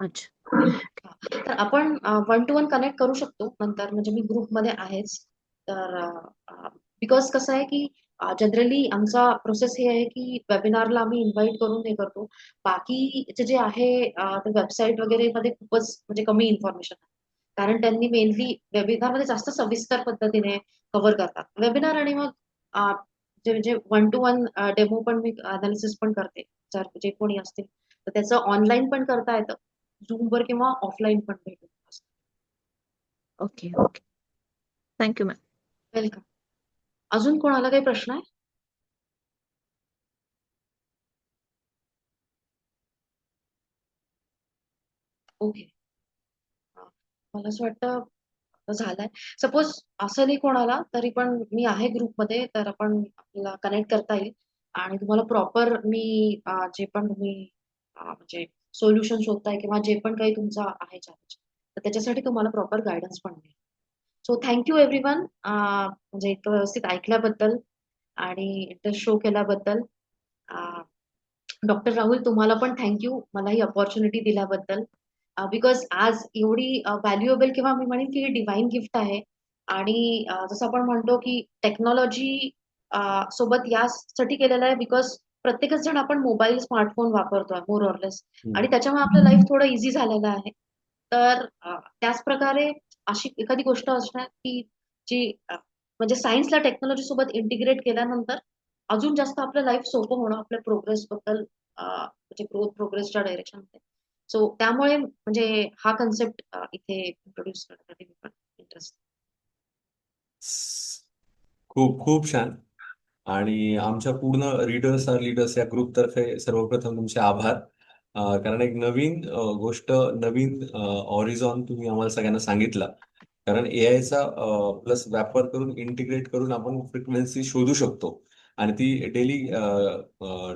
अच्छा. हा. तर आपण 1 to 1 कनेक्ट करू शकतो नंतर, म्हणजे मी ग्रुपमध्ये आहेच. तर बिकॉज कसं आहे की जनरली आमचा प्रोसेस हे आहे की वेबिनारला आम्ही इन्व्हाइट करून हे करतो. बाकीचे जे आहे ते वेबसाईट वगैरे मध्ये खूपच म्हणजे कमी इन्फॉर्मेशन आहे, कारण त्यांनी मेनली वेबिनारमध्ये जास्त सविस्तर पद्धतीने कव्हर करतात वेबिनार. आणि मग जे जे 1 to 1 डेमो पण मी अनालिसिस पण करते. जर जे कोणी असतील तर त्याचं ऑनलाईन पण करता येतं, झूमवर किंवा ऑफलाईन पण भेटून. Okay okay. Thank you ma'am. Welcome. अजून कोणाला काही प्रश्न आहे? ओके. मला असं वाटतं आता झालंय. सपोज असं नाही कोणाला तरी पण मी आहे ग्रुपमध्ये, तर आपण आपल्याला कनेक्ट करता येईल आणि तुम्हाला प्रॉपर मी जे पण तुम्ही म्हणजे सोल्युशन शोधताय किंवा जे पण काही तुमचा आहे चॅलेंज, तर त्याच्यासाठी तुम्हाला प्रॉपर गायडन्स पण मिळेल. सो थँक्यू एव्हरीवन, म्हणजे इतकं व्यवस्थित ऐकल्याबद्दल आणि इंटरेस्ट शो केल्याबद्दल. डॉक्टर राहुल, तुम्हाला पण थँक्यू मला ही अपॉर्च्युनिटी दिल्याबद्दल. बिकॉज आज एवढी व्हॅल्युएबल किंवा मी म्हणेन की डिवाइन गिफ्ट आहे. आणि जसं आपण म्हणतो की टेक्नॉलॉजी सोबत यासाठी केलेलं आहे बिकॉज प्रत्येकच जण आपण मोबाईल स्मार्टफोन वापरतोय मोर ऑरलेस, आणि त्याच्यामुळे आपलं लाईफ थोडं इझी झालेलं आहे. तर त्याच प्रकारे अशी एखादी गोष्ट असणार की जी म्हणजे सायन्सला टेक्नॉलॉजी सोबत इंटिग्रेट केल्यानंतर अजून जास्त आपलं लाईफ सोपं होणं आपल्या प्रोग्रेस बद्दल, म्हणजे ग्रोथ प्रोग्रेसच्या डायरेक्शन मध्ये. सो त्यामुळे म्हणजे हा कन्सेप्ट इथे इंट्रोड्यूस करण्यासाठी मी पण इंटरेस्ट. खूप खूप छान. आणि आमच्या पूर्ण रीडर्स आणि लीडर्स या ग्रुपतर्फे सर्वप्रथम तुमचे आभार. कारण एक नवीन गोष्ट, नवीन ऑरिझॉन तुम्ही आम्हाला सगळ्यांना सांगितला. कारण एआयचा प्लस वापर करून इंटिग्रेट करून आपण फ्रिक्वेन्सी शोधू शकतो आणि ती डेली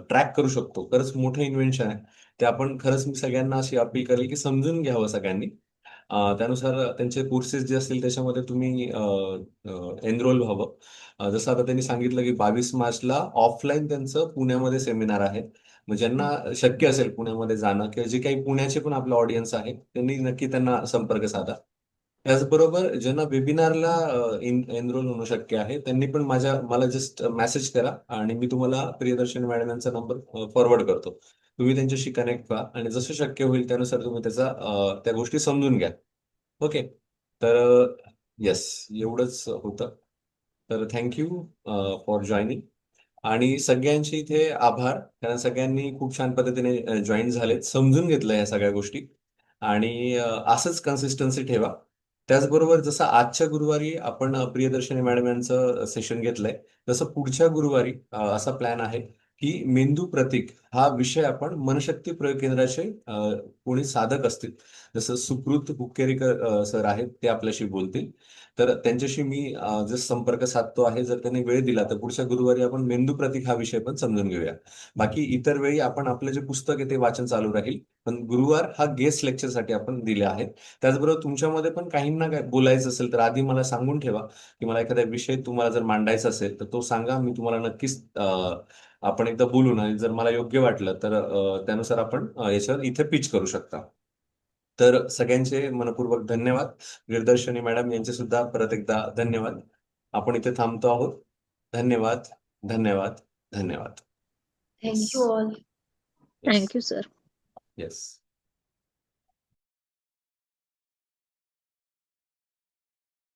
ट्रॅक करू शकतो. खरंच मोठं इन्व्हेन्शन आहे ते. आपण खरंच मी सगळ्यांना अशी अपील करेल की समजून घ्यावं सगळ्यांनी. त्यानुसार त्यांचे कोर्सेस जे असतील त्याच्यामध्ये तुम्ही एनरोल व्हावं. जसं आता त्यांनी सांगितलं की 22 मार्चला ऑफलाईन त्यांचं पुण्यामध्ये सेमिनार आहे. मग ज्यांना शक्य असेल पुण्यामध्ये जाणं किंवा जे काही पुण्याचे पण आपलं ऑडियन्स आहे त्यांनी नक्की त्यांना संपर्क साधा. त्याचबरोबर ज्यांना वेबिनारला एनरोल होणं शक्य आहे त्यांनी पण मला जस्ट मेसेज करा आणि मी तुम्हाला प्रियदर्शनी मॅडम यांचा नंबर फॉरवर्ड करतो. तुम्ही त्यांच्याशी कनेक्ट व्हा आणि जसं शक्य होईल त्यानुसार तुम्ही त्या गोष्टी समजून घ्या. ओके. तर येस, एवढंच होतं. तर थँक्यू फॉर जॉईनिंग. आणि सगळ्यांचे इथे आभार, कारण सगळ्यांनी खूप छान पद्धतीने जॉईन झालेत, समजून घेतलं या सगळ्या गोष्टी. आणि असंच कन्सिस्टन्सी ठेवा. त्याचबरोबर जसं आजच्या गुरुवारी आपण प्रियदर्शनी मॅडम यांचं सेशन घेतलंय, तसं पुढच्या गुरुवारी असा प्लॅन आहे की मेंदू प्रतीक हा विषय आपण मनशक्ती प्रयोग केंद्राचे कोणी साधक असतील, जसं सुकृत हुक्केरीकर सर आहेत, ते आपल्याशी बोलतील. तर त्यांच्याशी मी जर संपर्क साधतो आहे, जर त्यांनी वेळ दिला तर पुढच्या गुरुवारी आपण मेंदू प्रतीक हा विषय पण समजून घेऊया. बाकी इतर वेळी आपण आपलं जे पुस्तक आहे ते वाचन चालू राहील, पण गुरुवार हा गेस्ट लेक्चरसाठी आपण दिले आहे. त्याचबरोबर तुमच्यामध्ये पण काहींना काय बोलायचं असेल तर आधी मला सांगून ठेवा की मला एखादा विषय तुम्हाला जर मांडायचा असेल तर तो सांगा. मी तुम्हाला नक्कीच आपण एकदा बोलून आणि जर मला योग्य वाटलं तर त्यानुसार आपण याच्यावर इथे पिच करू शकता. तर सगळ्यांचे मनपूर्वक धन्यवाद. प्रियदर्शनी मॅडम यांचे सुद्धा परत एकदा धन्यवाद. आपण इथे थांबतो आहोत. धन्यवाद, धन्यवाद, धन्यवाद. Thank you all. Yes, thank you sir. Yes.